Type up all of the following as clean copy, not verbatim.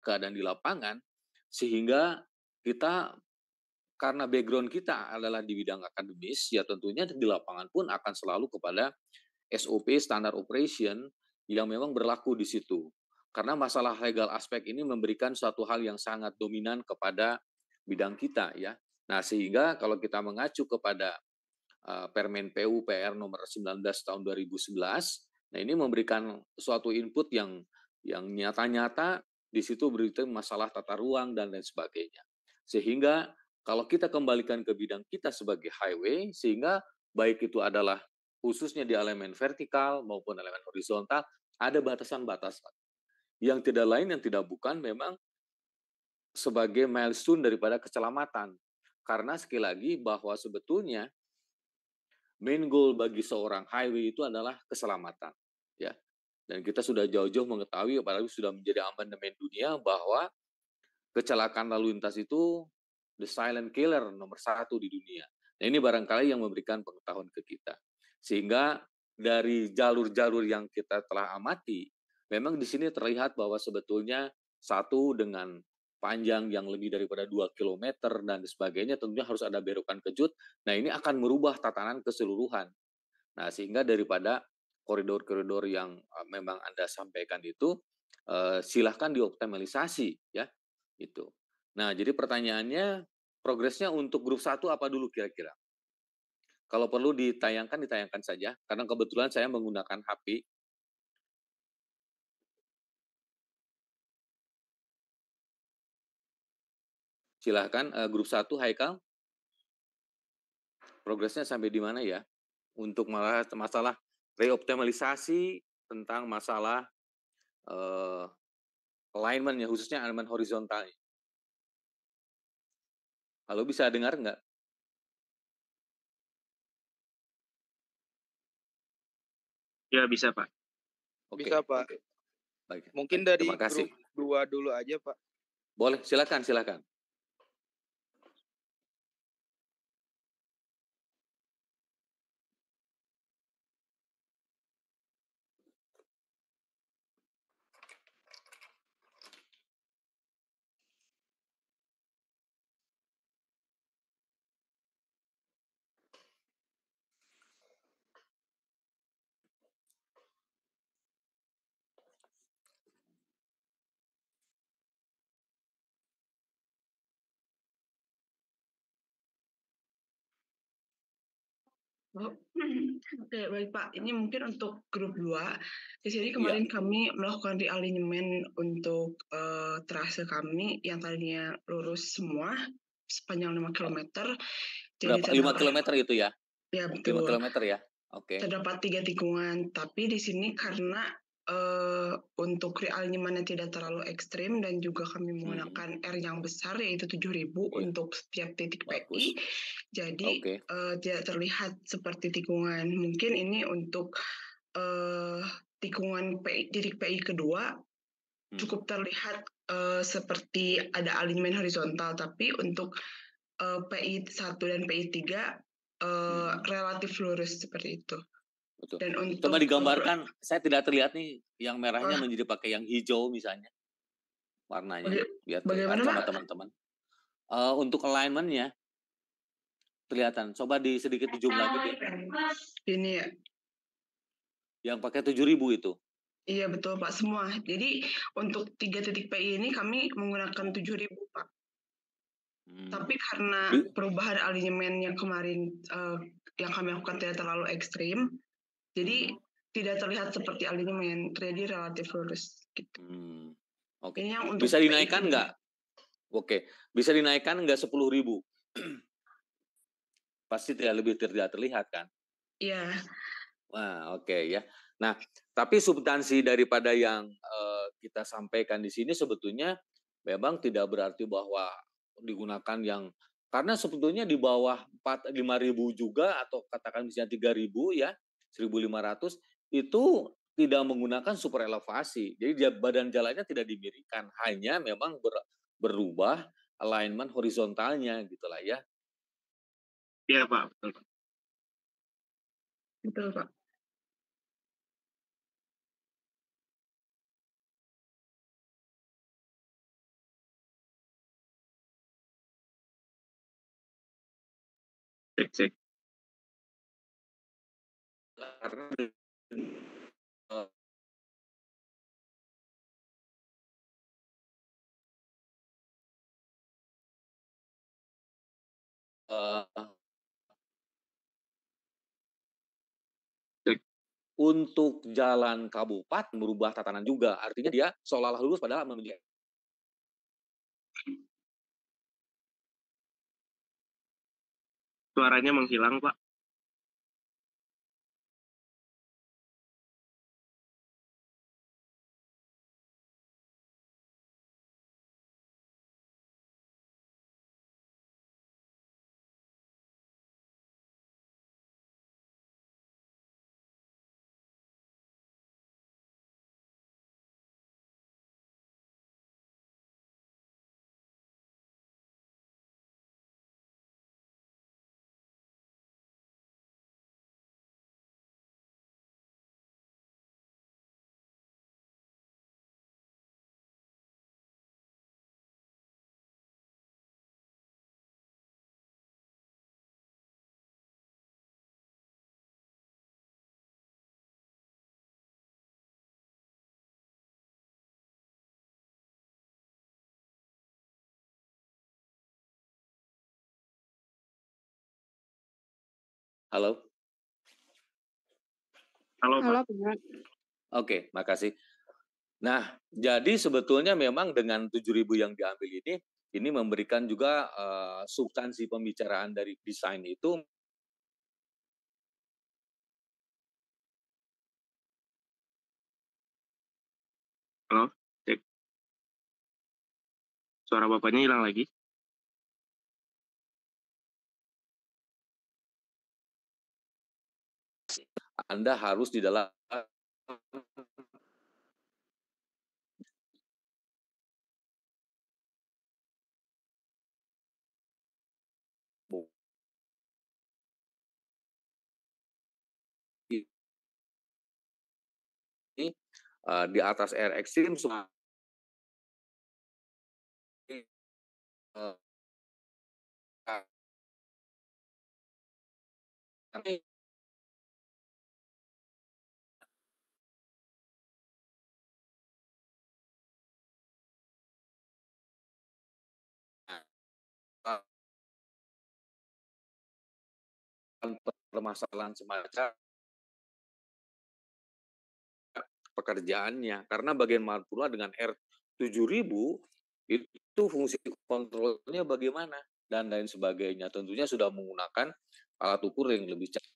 keadaan di lapangan, sehingga kita karena background kita adalah di bidang akademis, ya tentunya di lapangan pun akan selalu kepada SOP, standar operation, yang memang berlaku di situ. Karena masalah legal aspek ini memberikan suatu hal yang sangat dominan kepada bidang kita ya. Nah, sehingga kalau kita mengacu kepada Permen PUPR nomor 19 tahun 2011, nah ini memberikan suatu input yang nyata-nyata di situ berita masalah tata ruang dan lain sebagainya. Sehingga kalau kita kembalikan ke bidang kita sebagai highway, sehingga baik itu adalah khususnya di elemen vertikal maupun elemen horizontal, ada batasan-batasan. Yang tidak lain yang tidak bukan memang sebagai milestone daripada keselamatan. Karena sekali lagi bahwa sebetulnya main goal bagi seorang highway itu adalah keselamatan. Ya. Dan kita sudah jauh-jauh mengetahui, apalagi sudah menjadi amandemen dunia, bahwa kecelakaan lalu lintas itu the silent killer nomor 1 di dunia. Nah, ini barangkali yang memberikan pengetahuan ke kita. Sehingga dari jalur-jalur yang kita telah amati, memang di sini terlihat bahwa sebetulnya satu dengan panjang yang lebih daripada 2 kilometer dan sebagainya, tentunya harus ada belokan kejut. Nah, ini akan merubah tatanan keseluruhan. Nah, sehingga daripada koridor-koridor yang memang Anda sampaikan itu, silahkan dioptimalisasi ya, itu. Nah, jadi pertanyaannya, progresnya untuk grup 1 apa dulu kira-kira? Kalau perlu ditayangkan saja, karena kebetulan saya menggunakan HP. Silahkan grup 1 Haikal, progresnya sampai di mana ya? Untuk masalah reoptimalisasi tentang masalah alignment ya, khususnya alignment horizontal. Halo, bisa dengar nggak? Ya, bisa, Pak. Oke, Bisa, Pak. oke. Baik, mungkin baik, dari terima kasih. grup 2 dulu aja, Pak. Boleh, silakan. Oke, baik Pak. Ini mungkin untuk grup 2. Di sini kemarin kami melakukan realignment untuk trase kami yang tadinya lurus semua sepanjang 5 km. Berapa? 5 km itu ya? Ya, betul. 5 km ya? Oke. Terdapat 3 tikungan, tapi di sini karena untuk realignment yang tidak terlalu ekstrim dan juga kami menggunakan R yang besar yaitu 7.000 untuk setiap titik PI, jadi tidak terlihat seperti tikungan. Mungkin ini untuk tikungan titik PI kedua cukup terlihat seperti ada alignment horizontal, tapi untuk PI 1 dan PI 3 relatif lurus seperti itu. Betul. Dan untuk coba digambarkan, saya tidak terlihat nih, yang merahnya menjadi pakai yang hijau misalnya, warnanya, biar terlihat sama teman-teman. Untuk alignment-nya, kelihatan. Coba sedikit di zoom lagi deh. Ini ya. Yang pakai 7.000 itu. Iya betul Pak, semua. Jadi untuk 3 titik PI ini kami menggunakan 7.000 Pak. Tapi karena perubahan alignment yang kemarin yang kami lakukan tidak terlalu ekstrim, jadi tidak terlihat seperti alignment, jadi relatif lurus. Gitu. Oke. Bisa dinaikkan nggak? Oke. Bisa dinaikkan nggak 10.000? Pasti tidak terlihat kan? Iya. Wah, oke ya. Nah, tapi substansi daripada yang kita sampaikan di sini sebetulnya memang tidak berarti bahwa digunakan yang, karena sebetulnya di bawah 5.000 juga, atau katakan misalnya 3.000 ya, 1.500 itu tidak menggunakan super elevasi. Jadi badan jalannya tidak dimiringkan, hanya memang berubah alignment horizontalnya gitulah ya. Iya Pak, betul. Betul Pak. Cek cek. Karena Cek. untuk jalan kabupaten merubah tatanan juga, artinya dia seolah-olah lulus padahal memiliki. Suaranya menghilang, Pak. Halo? Halo, Halo, Pak. Pak. Oke, makasih. Nah, jadi sebetulnya memang dengan 7.000 yang diambil ini memberikan juga substansi pembicaraan dari desain itu. Halo, cek. Suara Bapaknya hilang lagi. Anda harus di dalam ini di atas air ekstrim semua permasalahan semacam pekerjaannya, karena bagaimana pula dengan R7000 itu fungsi kontrolnya bagaimana dan lain sebagainya, tentunya sudah menggunakan alat ukur yang lebih cepat.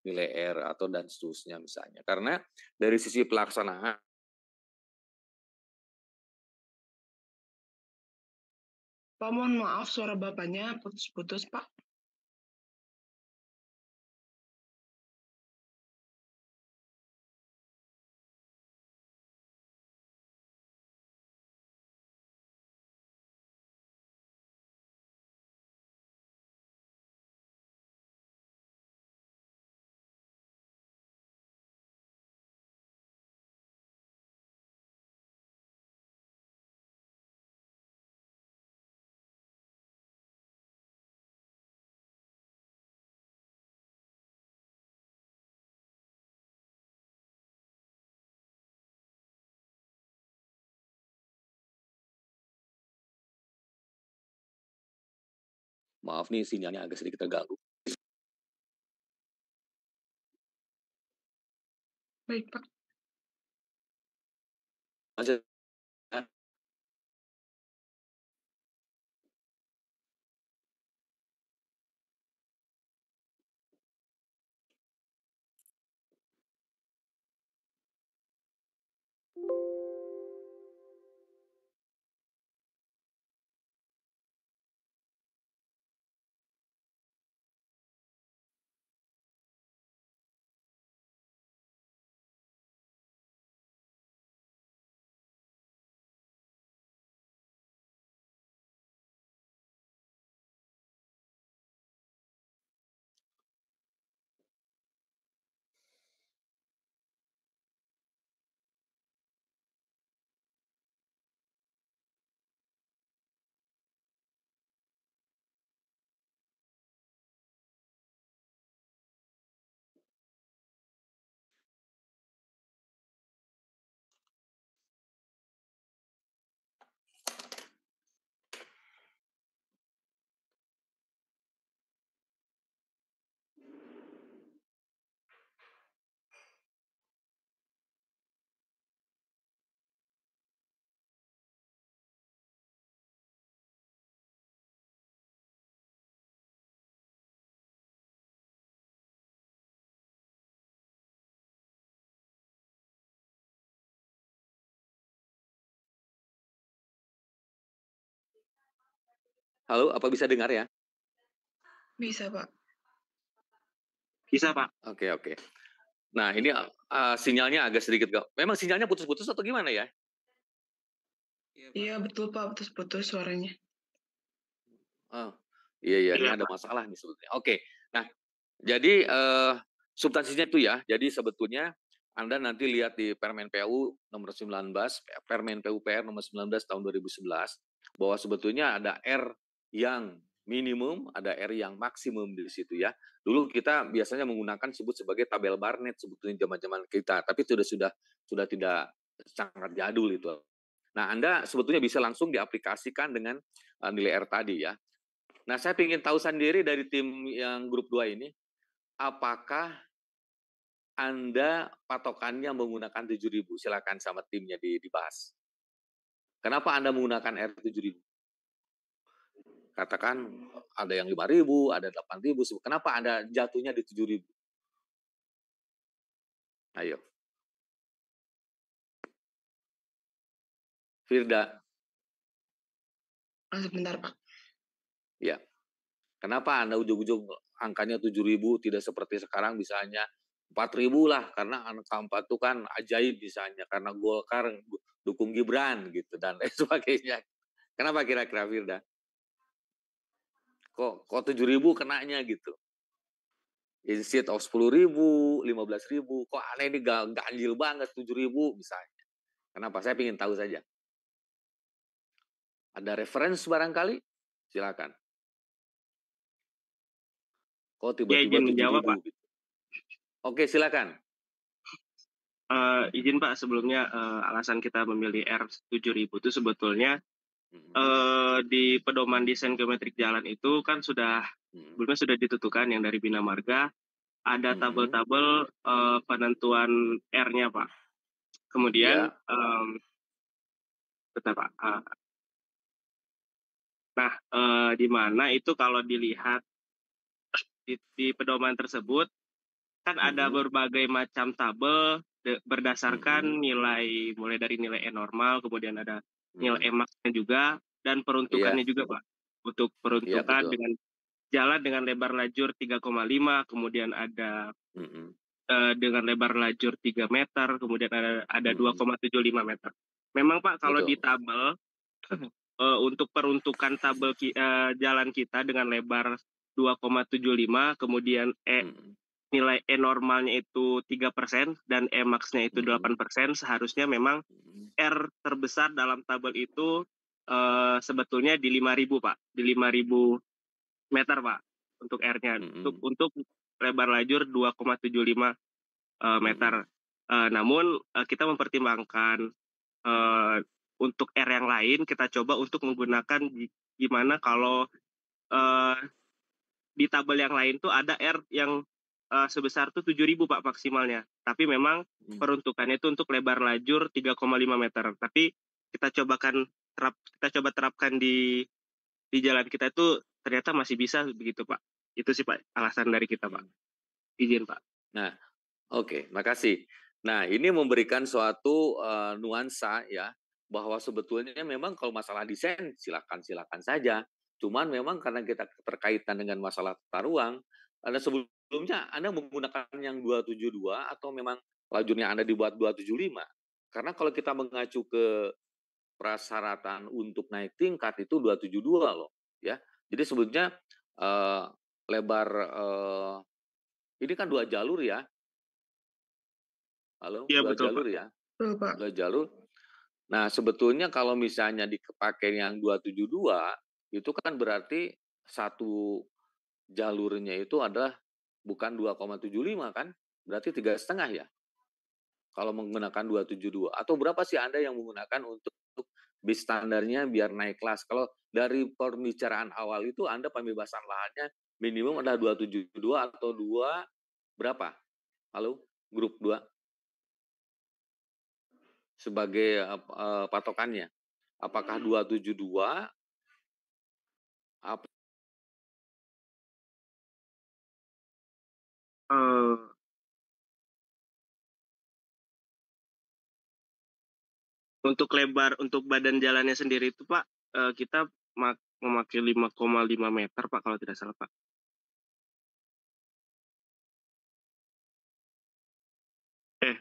Nilai R atau dan seterusnya misalnya, karena dari sisi pelaksanaan Pak, mohon maaf suara Bapaknya putus-putus, Pak. maaf nih sinyalnya agak sedikit terganggu. Baik, Pak. Lanjut. Halo, apa bisa dengar ya? Bisa, Pak. Bisa, Pak. Oke. Nah, ini sinyalnya agak sedikit memang sinyalnya putus-putus atau gimana ya? Iya, betul, Pak, putus-putus suaranya. Oh, iya, ini Iya, ada Pak. masalah nih sebetulnya. Oke, nah jadi substansinya itu ya, jadi sebetulnya Anda nanti lihat di Permen PU nomor 19, Permen PUPR nomor 19 tahun 2011, bahwa sebetulnya ada R yang minimum, ada R yang maksimum di situ ya. Dulu kita biasanya menggunakan sebut sebagai tabel Barnett sebetulnya zaman-zaman kita, tapi sudah tidak sangat jadul itu. Nah, Anda sebetulnya bisa langsung diaplikasikan dengan nilai R tadi ya. Nah, saya ingin tahu sendiri dari tim yang grup 2 ini, apakah Anda patokannya menggunakan 7.000? Silakan sama timnya dibahas. Kenapa Anda menggunakan R7.000? Katakan ada yang 5.000, ada 8.000. Kenapa Anda jatuhnya di 7.000? Ayo. Firda. Sebentar, Pak. Ya. Kenapa Anda ujung-ujung angkanya 7.000 tidak seperti sekarang misalnya 4.000 lah, karena angka 4 itu kan ajaib misalnya, karena Golkar dukung Gibran gitu dan lain sebagainya. Kenapa kira-kira Firda? Kok 7.000 kenanya gitu? Instead of 10.000, 15.000, kok aneh ini ganjil banget 7.000 misalnya. Kenapa? Saya ingin tahu saja. Ada referensi barangkali? Silakan. Kok Ya, tiba-tiba izin menjawab, 7.000 Pak. gitu? Oke, silakan. Izin, Pak, sebelumnya alasan kita memilih R7000 itu sebetulnya di pedoman desain geometrik jalan itu kan sebelumnya sudah ditentukan yang dari Bina Marga, ada tabel-tabel penentuan R-nya, Pak. Kemudian, Ya. bentar, Pak. Nah, di mana itu kalau dilihat di pedoman tersebut, kan ada berbagai macam tabel berdasarkan nilai, mulai dari nilai E normal, kemudian ada nilai E max-nya juga, dan peruntukannya juga, Pak. Untuk Iya, peruntukan betul. dengan jalan dengan lebar lajur 3,5, kemudian ada dengan lebar lajur 3 meter, kemudian ada 2,75 meter. Memang, Pak, kalau Betul. di tabel, untuk peruntukan tabel jalan kita dengan lebar 2,75, kemudian nilai E normalnya itu 3% dan E max-nya itu 8%, seharusnya memang R terbesar dalam tabel itu sebetulnya di 5.000, Pak. Di 5.000 meter, Pak, untuk R-nya. Untuk lebar lajur 2,75 meter. Namun kita mempertimbangkan untuk R yang lain, kita coba untuk menggunakan gimana kalau di tabel yang lain tuh ada R yang sebesar tuh 7.000, Pak, maksimalnya. Tapi memang peruntukannya itu untuk lebar lajur 3,5 meter. Tapi kita coba terapkan di jalan kita itu ternyata masih bisa begitu, Pak. Itu sih, Pak, alasan dari kita, Pak. Izin, Pak. Nah, oke, makasih. Nah, ini memberikan suatu nuansa ya, bahwa sebetulnya memang kalau masalah desain silakan saja. Cuman memang karena kita terkaitan dengan masalah tata ruang, Anda sebelumnya Anda menggunakan yang 272 atau memang lajurnya Anda dibuat 275? Karena kalau kita mengacu ke prasyaratan untuk naik tingkat itu 272 loh, ya. Jadi sebetulnya lebar ini kan 2 jalur ya. Halo, Iya, 2 betul, Pak. jalur ya? Betul, Pak. 2 jalur. Nah, sebetulnya kalau misalnya dipakai yang 272, itu kan berarti satu jalurnya itu adalah bukan 2,75 kan? Berarti 3,5 ya? Kalau menggunakan 272. Atau berapa sih Anda yang menggunakan untuk bis standarnya biar naik kelas? Kalau dari pembicaraan awal itu Anda pembebasan lahannya minimum adalah 272 atau 2 berapa? Halo, grup 2? Sebagai patokannya. Apakah 272 Untuk badan jalannya sendiri itu, Pak, kita memakai 5,5 meter Pak kalau tidak salah Pak.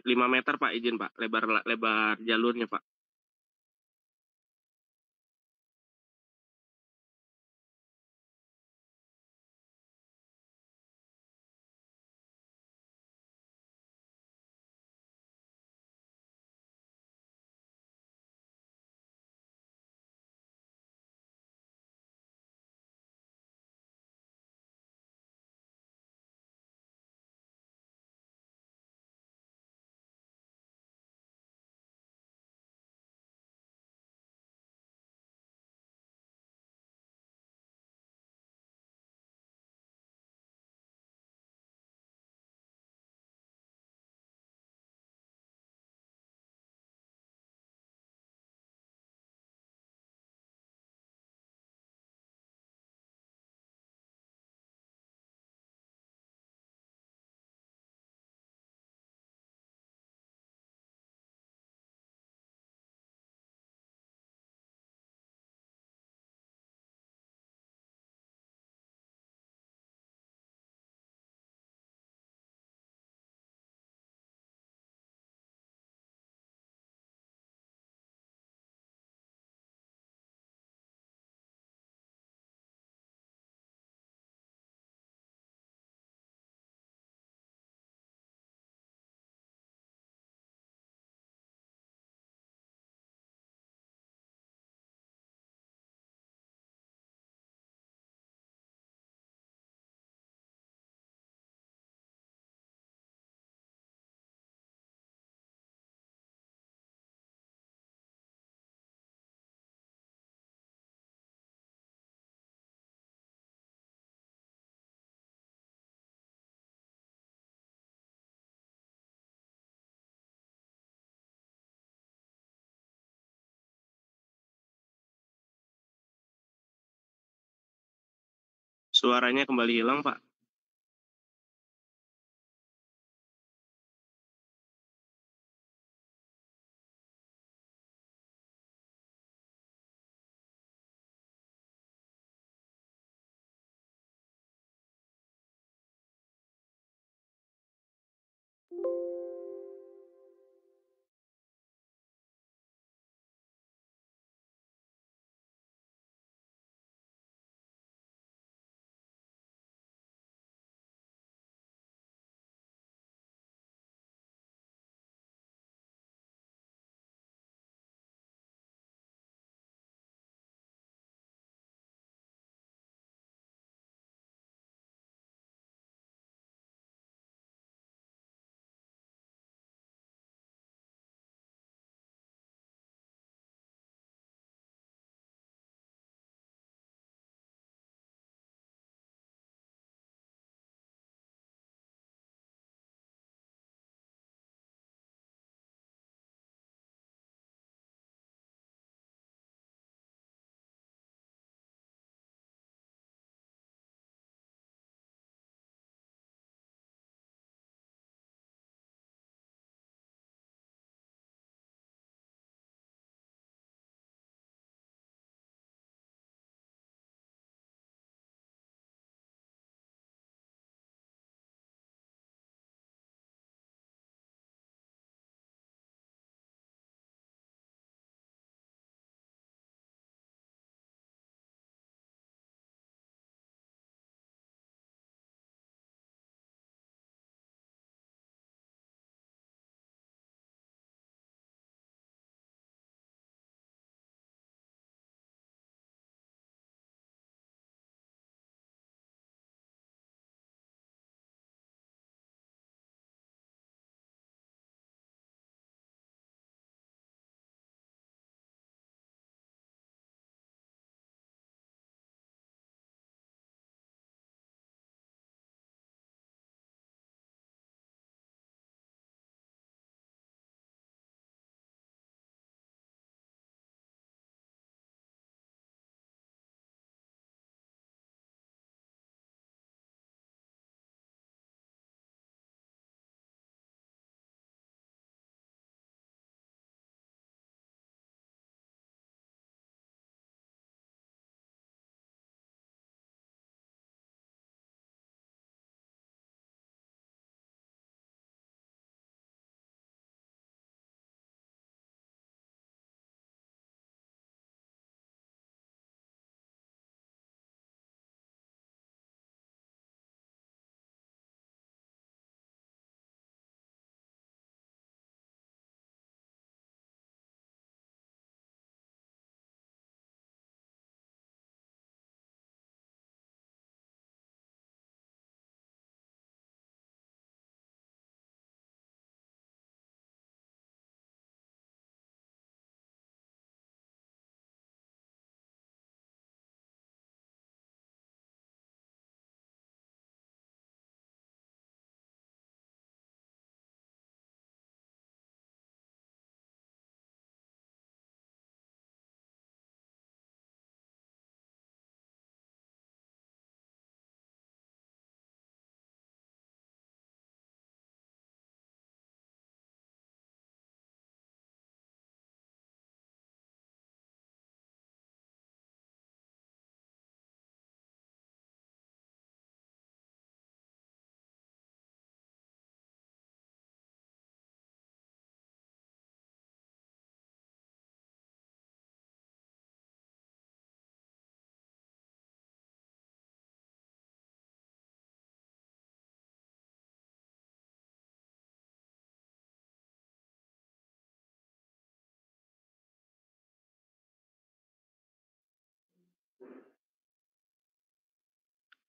5 meter Pak, izin Pak, lebar jalurnya Pak. Suaranya kembali hilang Pak.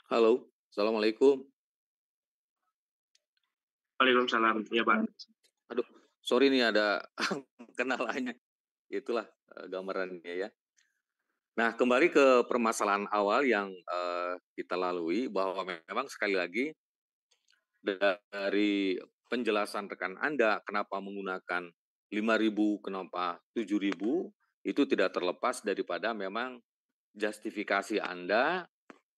Halo, Assalamualaikum. Waalaikumsalam, ya Pak. Aduh, sorry nih ada kenalannya. Itulah gambarannya ya. Nah, kembali ke permasalahan awal yang kita lalui, bahwa memang sekali lagi dari penjelasan rekan Anda kenapa menggunakan 5.000, kenapa 7.000, itu tidak terlepas daripada memang justifikasi Anda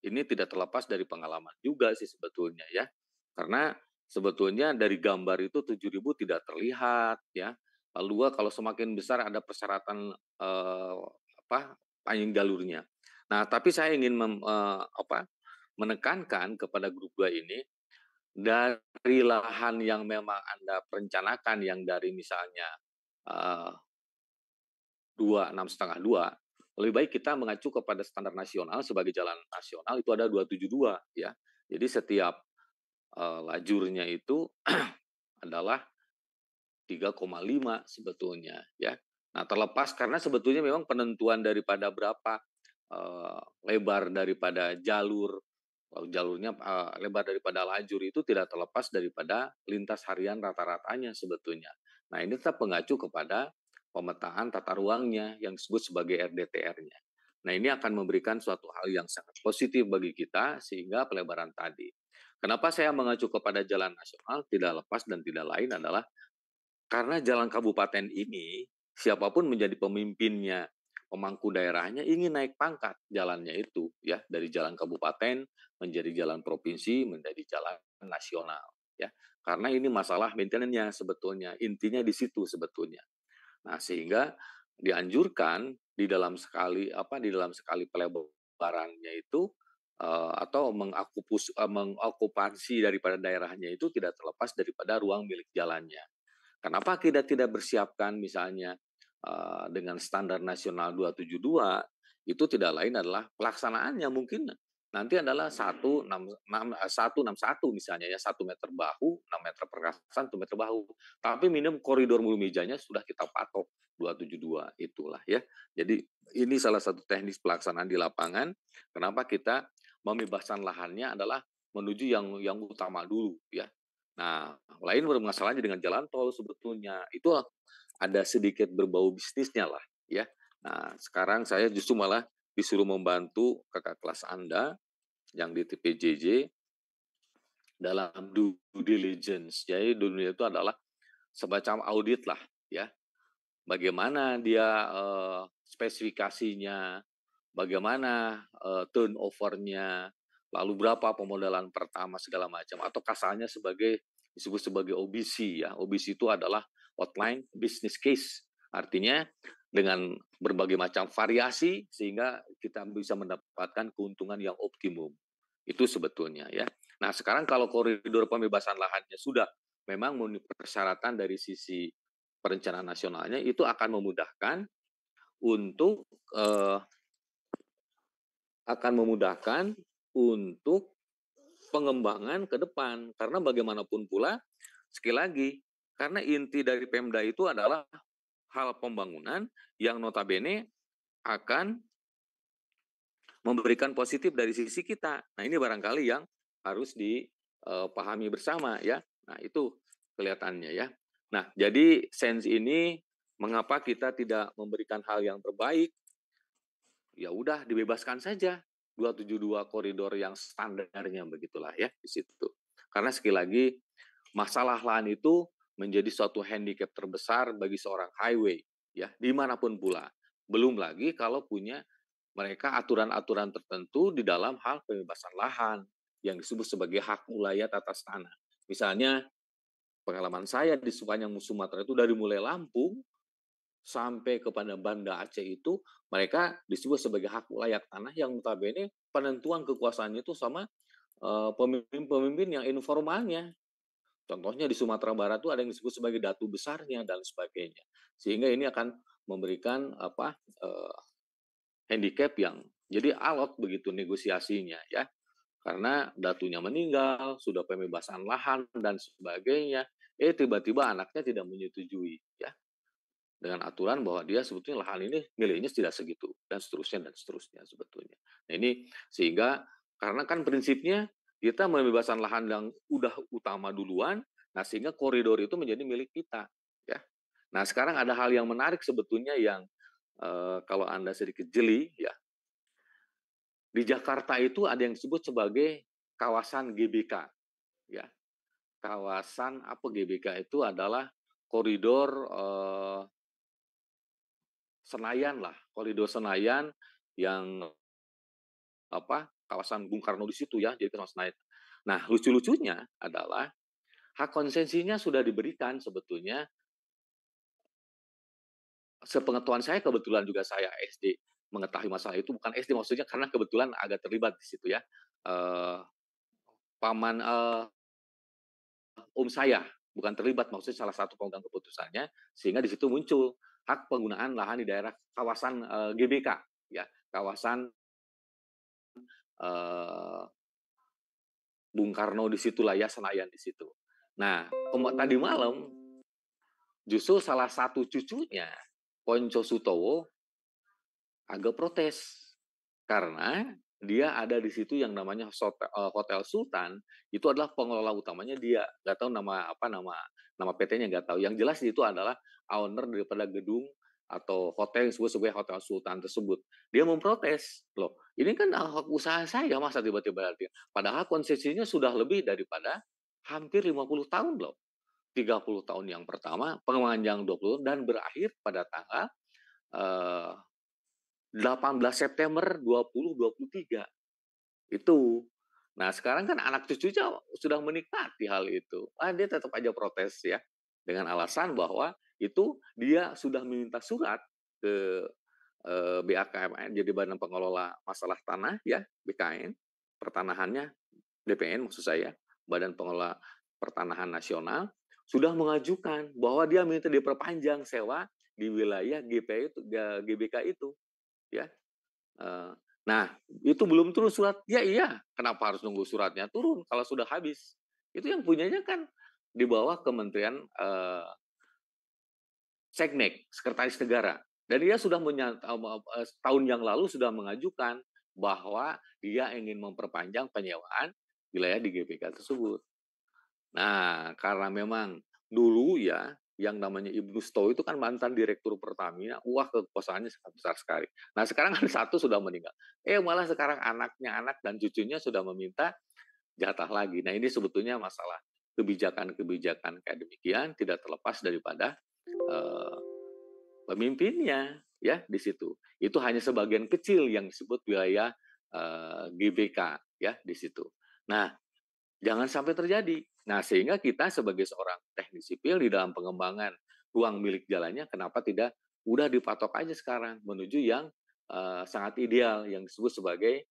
ini tidak terlepas dari pengalaman juga sih sebetulnya ya. Karena sebetulnya dari gambar itu 7.000 tidak terlihat ya. Lalu kalau semakin besar ada persyaratan panjang jalurnya. Nah, tapi saya ingin menekankan kepada grup 2 ini, dari lahan yang memang Anda perencanakan yang dari misalnya 6,5 2, lebih baik kita mengacu kepada standar nasional. Sebagai jalan nasional itu ada 272 ya. Jadi setiap lajurnya itu adalah 3,5 sebetulnya ya. Nah, terlepas karena sebetulnya memang penentuan daripada berapa lebar daripada jalurnya, lebar daripada lajur itu tidak terlepas daripada lintas harian rata-ratanya sebetulnya. Nah, ini tetap mengacu kepada pemetaan tata ruangnya yang disebut sebagai RDTR-nya. Nah, ini akan memberikan suatu hal yang sangat positif bagi kita sehingga pelebaran tadi. Kenapa saya mengacu kepada jalan nasional tidak lepas dan tidak lain adalah karena jalan kabupaten ini, siapapun menjadi pemimpinnya, pemangku daerahnya ingin naik pangkat jalannya itu ya, dari jalan kabupaten menjadi jalan provinsi menjadi jalan nasional ya. Karena ini masalah maintenance-nya sebetulnya, intinya di situ sebetulnya. Nah, sehingga dianjurkan di dalam sekali pelebarannya itu atau mengokupansi daripada daerahnya itu tidak terlepas daripada ruang milik jalannya. Kenapa kita tidak bersiapkan misalnya dengan standar nasional 272, itu tidak lain adalah pelaksanaannya mungkin nanti adalah 161 misalnya ya, 1 meter bahu, 6 meter perkasan, 1 meter bahu. Tapi minimum koridor mulu mejanya sudah kita patok 272 itulah ya. Jadi ini salah satu teknis pelaksanaan di lapangan. Kenapa kita membebaskan lahannya adalah menuju yang utama dulu ya. Nah, lain bermasalahnya dengan jalan tol sebetulnya. Itu ada sedikit berbau bisnisnya lah ya. Nah, sekarang saya justru malah disuruh membantu kakak kelas Anda yang di TPJJ dalam due diligence. Jadi dunia itu adalah semacam audit lah ya. Bagaimana dia spesifikasinya, bagaimana turnover-nya, lalu berapa pemodalan pertama segala macam, atau kasarnya disebut sebagai OBC ya. OBC itu adalah outline business case. Artinya dengan berbagai macam variasi sehingga kita bisa mendapatkan keuntungan yang optimum. Itu sebetulnya ya. Nah, sekarang kalau koridor pembebasan lahannya sudah memang memenuhi persyaratan dari sisi perencanaan nasionalnya, itu akan memudahkan untuk pengembangan ke depan. Karena bagaimanapun pula, sekali lagi, karena inti dari Pemda itu adalah hal pembangunan yang notabene akan memberikan positif dari sisi kita. Nah, ini barangkali yang harus dipahami bersama ya. Nah, itu kelihatannya ya. Nah, jadi sense ini mengapa kita tidak memberikan hal yang terbaik? Ya udah dibebaskan saja 272 koridor yang standarnya begitulah ya di situ. Karena sekali lagi masalah lahan itu menjadi suatu handicap terbesar bagi seorang highway ya dimanapun pula. Belum lagi kalau punya mereka aturan-aturan tertentu di dalam hal pembebasan lahan yang disebut sebagai hak ulayat atas tanah. Misalnya pengalaman saya di sepanjang Sumatera itu dari mulai Lampung sampai kepada Banda Aceh itu mereka disebut sebagai hak layak tanah yang notabene penentuan kekuasaannya itu sama pemimpin-pemimpin yang informalnya. Contohnya di Sumatera Barat itu ada yang disebut sebagai datu besarnya dan sebagainya. Sehingga ini akan memberikan handicap yang jadi alot begitu negosiasinya ya. Karena datunya meninggal, sudah pembebasan lahan dan sebagainya, tiba-tiba anaknya tidak menyetujui ya dengan aturan bahwa dia sebetulnya lahan ini miliknya tidak segitu dan seterusnya sebetulnya. Nah, ini sehingga Karena kan prinsipnya kita membebaskan lahan yang udah utama duluan, nah sehingga koridor itu menjadi milik kita, ya. Nah, sekarang ada hal yang menarik sebetulnya yang kalau Anda sedikit jeli, ya. Di Jakarta itu ada yang disebut sebagai kawasan GBK, ya. Kawasan apa GBK itu adalah koridor Senayan lah, koridor Senayan yang kawasan Bung Karno di situ ya, jadi kawasan Senayan. Nah, lucu-lucunya adalah hak konsesinya sudah diberikan sebetulnya. Sepengetahuan saya kebetulan juga saya SD mengetahui masalah itu, bukan SD maksudnya karena kebetulan agak terlibat di situ ya. Paman om saya bukan terlibat, maksudnya salah satu pemegang keputusannya, sehingga di situ muncul hak penggunaan lahan di daerah kawasan GBK ya, kawasan Bung Karno di situlah ya, Senayan di situ. Nah, tadi malam justru salah satu cucunya Ponco Sutowo agak protes karena dia ada di situ yang namanya Hotel Sultan, itu adalah pengelola utamanya dia, nggak tahu nama PT-nya nggak tahu. Yang jelas itu adalah owner daripada gedung atau hotel yang disebut sebagai Hotel Sultan tersebut. Dia memprotes, loh ini kan hak usaha saya, masa tiba-tiba dia. Padahal konsesinya sudah lebih daripada hampir 50 tahun loh. 30 tahun yang pertama, pengembangan 20 dan berakhir pada tanggal 18 September 2023. Itu. Nah, sekarang kan anak cucunya sudah menikmati hal itu. Dia tetap aja protes ya. Dengan alasan bahwa itu dia sudah meminta surat ke BAKMN, jadi Badan Pengelola Masalah Tanah ya, BKN, pertanahannya, BPN maksud saya, Badan Pengelola Pertanahan Nasional, sudah mengajukan bahwa dia minta diperpanjang sewa di wilayah GBK itu. Ya. Nah, itu belum turun surat. Ya iya, kenapa harus nunggu suratnya turun kalau sudah habis? Itu yang punyanya kan di bawah Kementerian Seknek, Sekretaris Negara. Dan dia sudah tahun yang lalu sudah mengajukan bahwa dia ingin memperpanjang penyewaan wilayah di GBK tersebut. Nah, karena memang dulu ya, yang namanya Ibnu Sto itu kan mantan direktur Pertamina, wah kekuasaannya sangat besar sekali. Nah, sekarang kan satu sudah meninggal. Malah sekarang anak dan cucunya sudah meminta jatah lagi. Nah, ini sebetulnya masalah kebijakan-kebijakan kayak demikian tidak terlepas daripada pemimpinnya ya di situ. Itu hanya sebagian kecil yang disebut wilayah GBK ya di situ. Nah, jangan sampai terjadi. Nah, sehingga kita sebagai seorang teknik sipil di dalam pengembangan ruang milik jalannya, kenapa tidak udah dipatok aja sekarang menuju yang sangat ideal yang disebut sebagai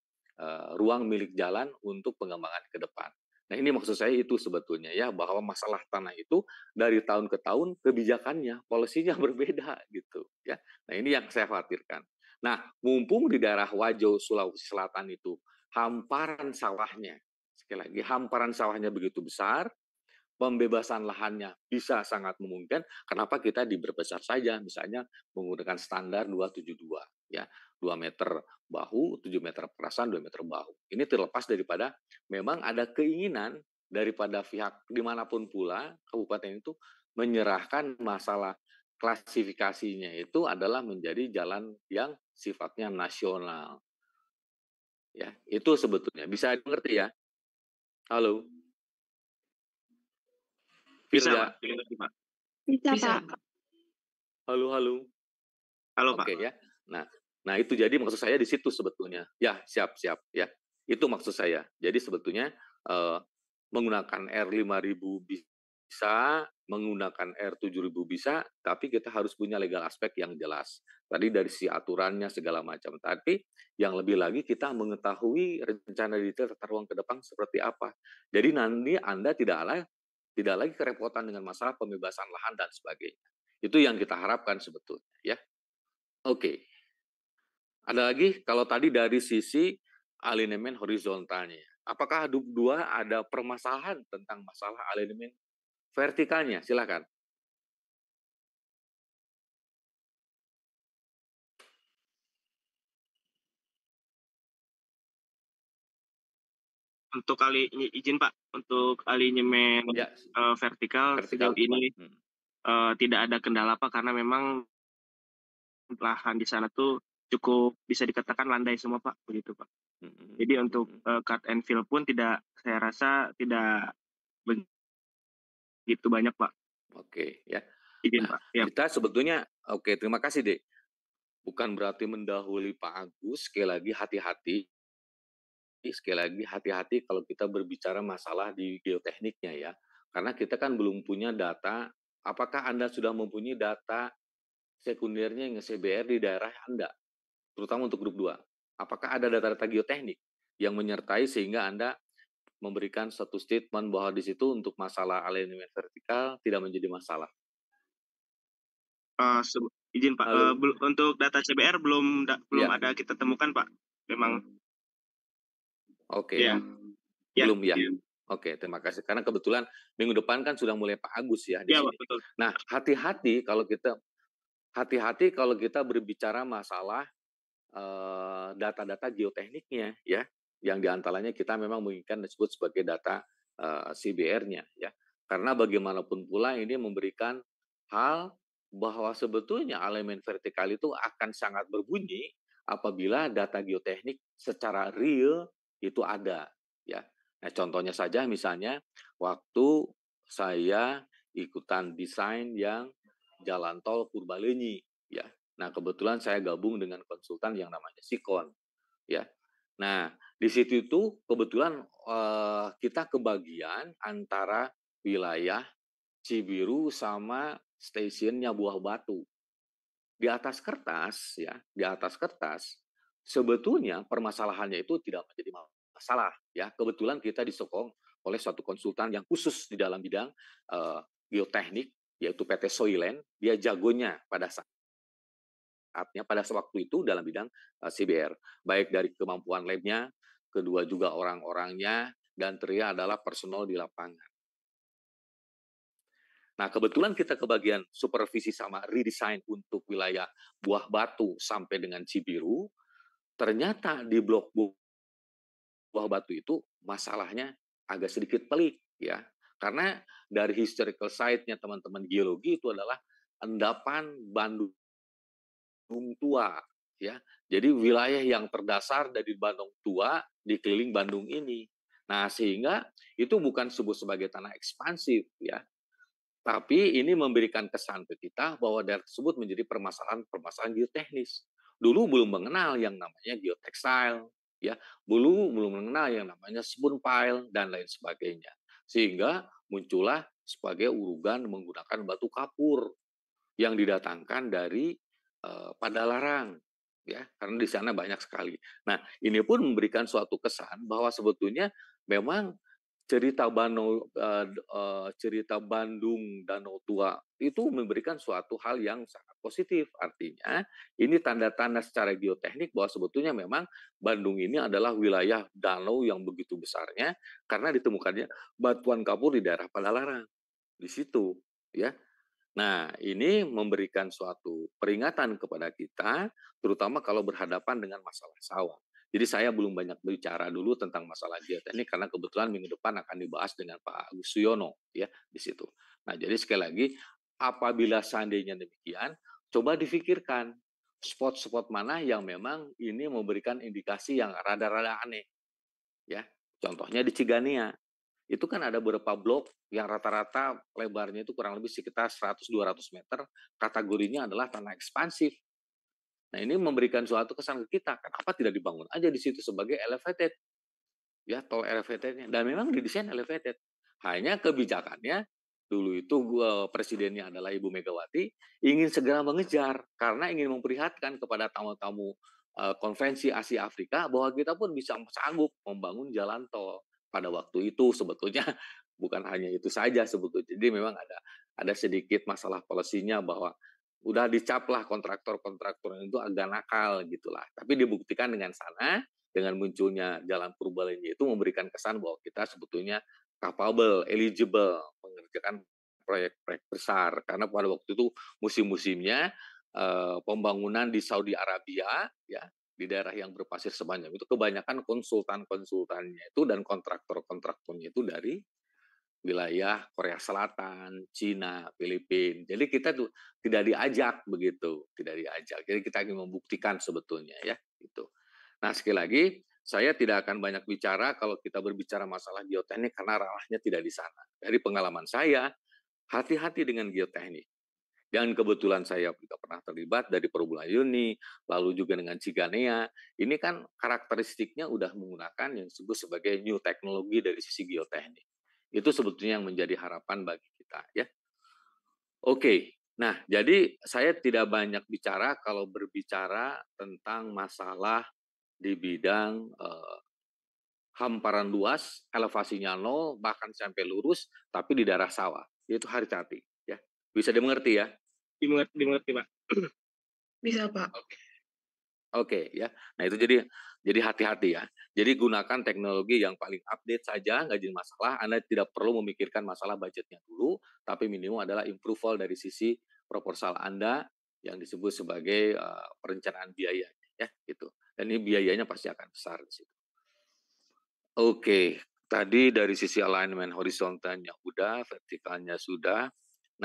ruang milik jalan untuk pengembangan ke depan. Nah, ini maksud saya itu sebetulnya ya, bahwa masalah tanah itu dari tahun ke tahun kebijakannya, polisinya berbeda gitu ya. Nah, ini yang saya khawatirkan. Nah, mumpung di daerah Wajo, Sulawesi Selatan itu hamparan sawahnya, sekali lagi hamparan sawahnya begitu besar, pembebasan lahannya bisa sangat memungkinkan. Kenapa kita diperbesar saja, misalnya menggunakan standar 272 ya, 2 meter bahu, 7 meter perasan, 2 meter bahu. Ini terlepas daripada memang ada keinginan daripada pihak dimanapun pula kabupaten itu menyerahkan masalah klasifikasinya itu adalah menjadi jalan yang sifatnya nasional. Ya, itu sebetulnya bisa dimengerti ya. Halo. Bisa, Firda. Pak. Pak. Bisa, Bisa. Pak. Halo. Halo, Oke Pak. ya. Nah itu jadi maksud saya di situ sebetulnya. Ya, siap ya. Itu maksud saya. Jadi sebetulnya menggunakan R5000 bisa, menggunakan R7000 bisa, tapi kita harus punya legal aspek yang jelas. Tadi dari si aturannya segala macam. Tapi yang lebih lagi kita mengetahui rencana detail tata ruang ke depan seperti apa. Jadi nanti Anda tidak lagi kerepotan dengan masalah pembebasan lahan dan sebagainya. Itu yang kita harapkan sebetulnya ya. Oke. Ada lagi kalau tadi dari sisi alinemen horizontalnya. Apakah DUP 2 ada permasalahan tentang masalah alinemen vertikalnya? Silakan. Untuk izin Pak, untuk alinyemen Ya, vertikal vertikal sejauh ini gimana? tidak ada kendala Pak, karena memang lahan di sana tuh cukup bisa dikatakan landai semua Pak, begitu Pak. Jadi untuk cut and fill pun saya rasa tidak begitu banyak Pak. Oke, ya. Izin Nah, Pak. Ya. kita sebetulnya oke, terima kasih, Dek. Bukan berarti mendahului Pak Agus, sekali lagi hati-hati kalau kita berbicara masalah di geotekniknya ya. Karena kita kan belum punya data, apakah Anda sudah mempunyai data sekundernya yang CBR di daerah Anda, terutama untuk grup 2. Apakah ada data-data geoteknik yang menyertai sehingga Anda memberikan satu statement bahwa di situ untuk masalah alignment vertikal tidak menjadi masalah? Izin Pak, untuk data CBR belum Ya. ada kita temukan Pak. Memang. Oke. Ya. Belum ya. Oke, terima kasih. Karena kebetulan minggu depan kan sudah mulai Pak Agus ya di sini. Betul. Nah, hati-hati kalau kita berbicara masalah data-data geotekniknya ya, yang diantaranya kita memang menginginkan disebut sebagai data CBR-nya ya. Karena bagaimanapun pula ini memberikan hal bahwa sebetulnya elemen vertikal itu akan sangat berbunyi apabila data geoteknik secara real itu ada ya. Nah, contohnya saja misalnya waktu saya ikutan desain yang jalan tol Purbalenyi ya. Nah, kebetulan saya gabung dengan konsultan yang namanya Sikon ya. Nah, di situ itu kebetulan kita kebagian antara wilayah Cibiru sama stasiunnya Buah Batu. Di atas kertas ya, di atas kertas sebetulnya permasalahannya itu tidak menjadi masalah ya. Kebetulan kita disokong oleh suatu konsultan yang khusus di dalam bidang geoteknik yaitu PT Soilen, dia jagonya pada waktu itu dalam bidang CBR, baik dari kemampuan labnya, kedua juga orang-orangnya, dan terakhir adalah personal di lapangan. Nah, kebetulan kita kebagian supervisi sama redesign untuk wilayah Buah Batu sampai dengan Cibiru, ternyata di blok Buah Batu itu masalahnya agak sedikit pelik ya. Karena dari historical site-nya teman-teman geologi itu adalah endapan Bandung tua ya. Jadi wilayah yang terdasar dari Bandung tua dikeliling Bandung ini. Nah, sehingga itu bukan sebagai tanah ekspansif ya. Tapi ini memberikan kesan ke kita bahwa daerah tersebut menjadi permasalahan geoteknis. Dulu belum mengenal yang namanya geotextile, ya, belum mengenal yang namanya spoon pile dan lain sebagainya. Sehingga muncullah sebagai urugan menggunakan batu kapur yang didatangkan dari Padalarang, ya, karena di sana banyak sekali. Nah, ini pun memberikan suatu kesan bahwa sebetulnya memang cerita Bandung Danau Tua itu memberikan suatu hal yang sangat positif. Artinya, ini tanda-tanda secara geoteknik bahwa sebetulnya memang Bandung ini adalah wilayah danau yang begitu besarnya karena ditemukannya batuan kapur di daerah Padalarang. Di situ, ya. Nah, ini memberikan suatu peringatan kepada kita, terutama kalau berhadapan dengan masalah sawah. Jadi saya belum banyak bicara dulu tentang masalah geoteknik karena kebetulan minggu depan akan dibahas dengan Pak Agus Suyono ya di situ. Nah, jadi sekali lagi apabila seandainya demikian, coba difikirkan spot-spot mana yang memang ini memberikan indikasi yang rada-rada aneh ya. Contohnya di Cigania. Itu kan ada beberapa blok yang rata-rata lebarnya itu kurang lebih sekitar 100-200 meter, kategorinya adalah tanah ekspansif. Nah, ini memberikan suatu kesan ke kita, kenapa tidak dibangun aja di situ sebagai elevated, ya, tol elevated-nya. Dan memang didesain elevated. Hanya kebijakannya, dulu itu presidennya adalah Ibu Megawati, ingin segera mengejar, karena ingin memperlihatkan kepada tamu-tamu konferensi Asia Afrika bahwa kita pun bisa sanggup membangun jalan tol. Pada waktu itu sebetulnya bukan hanya itu saja sebetulnya. Jadi memang ada sedikit masalah polisinya bahwa udah dicaplah kontraktor-kontraktor itu agak nakal gitulah. Tapi dibuktikan dengan sana dengan munculnya Jalan Purbalenyi itu memberikan kesan bahwa kita sebetulnya capable, eligible mengerjakan proyek-proyek besar karena pada waktu itu musim-musimnya pembangunan di Saudi Arabia ya di daerah yang berpasir sepanjang itu kebanyakan konsultan-konsultannya itu dan kontraktor-kontraktornya itu dari wilayah Korea Selatan, Cina, Filipina. Jadi kita tuh tidak diajak begitu, tidak diajak. Jadi kita ingin membuktikan sebetulnya ya itu. Nah, sekali lagi saya tidak akan banyak bicara kalau kita berbicara masalah geoteknik karena ranahnya tidak di sana. Dari pengalaman saya, hati-hati dengan geoteknik. Dan kebetulan saya juga pernah terlibat dari Perhubungan Uni, lalu juga dengan Ciganea. Ini kan karakteristiknya udah menggunakan yang disebut sebagai new teknologi dari sisi geoteknik. Itu sebetulnya yang menjadi harapan bagi kita ya. Oke, nah jadi saya tidak banyak bicara kalau berbicara tentang masalah di bidang hamparan luas, elevasinya nol, bahkan sampai lurus, tapi di daerah sawah. Itu hati-hati ya. Bisa dimengerti ya? Dimengerti, Pak. Bisa, Pak. Oke ya. Nah itu jadi hati-hati ya. Jadi gunakan teknologi yang paling update saja, nggak jadi masalah. Anda tidak perlu memikirkan masalah budgetnya dulu, tapi minimum adalah approval dari sisi proposal Anda yang disebut sebagai perencanaan biaya ya gitu. Dan ini biayanya pasti akan besar di situ. Oke, tadi dari sisi alignment horizontalnya udah, vertikalnya sudah.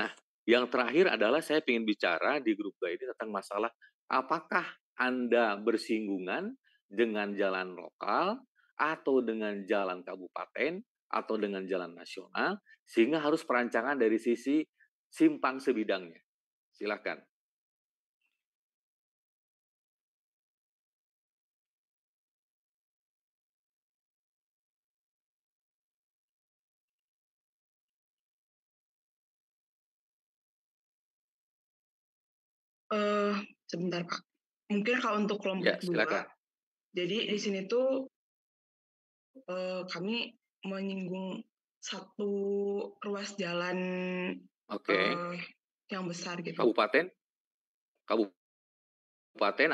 Nah, yang terakhir adalah saya ingin bicara di grup ini tentang masalah apakah Anda bersinggungan dengan jalan lokal atau dengan jalan kabupaten atau dengan jalan nasional sehingga harus perancangan dari sisi simpang sebidangnya. Silakan. Sebentar, Pak. Mungkin kalau untuk Ya, kelompok 2, silakan. jadi di sini tuh kami menyinggung satu ruas jalan Oke. yang besar gitu. Kabupaten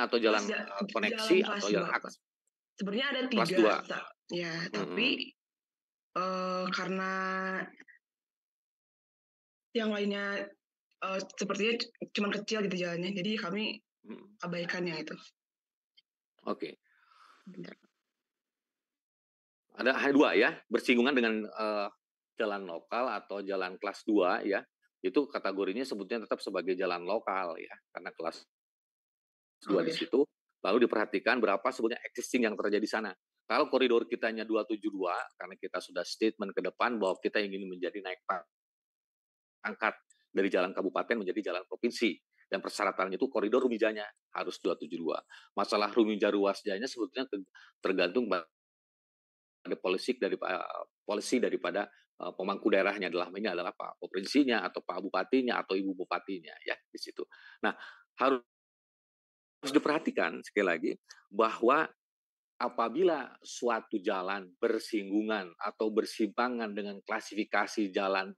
atau jalan koneksi jalan atau kelas jalan 2, akses? sebenarnya ada Kelas 3, 2. ya, tapi karena yang lainnya sepertinya cuma kecil gitu jalannya, jadi kami abaikan yang itu. Oke. Ada 2 ya, bersinggungan dengan jalan lokal atau jalan kelas 2 ya. Itu kategorinya sebutnya tetap sebagai jalan lokal ya, karena kelas 2 di situ. Lalu diperhatikan berapa sebetulnya existing yang terjadi di sana. Kalau koridor kitanya 272, karena kita sudah statement ke depan bahwa kita ingin menjadi naik pangkat dari jalan kabupaten menjadi jalan provinsi. Dan persyaratannya itu koridor rumijanya harus 272. Masalah rumija ruasjanya sebetulnya tergantung pada polisi daripada pemangku daerahnya ini adalah Pak Provinsinya atau Pak Bupatinya atau Ibu Bupatinya ya di situ. Nah, harus diperhatikan sekali lagi bahwa apabila suatu jalan bersinggungan atau bersimpangan dengan klasifikasi jalan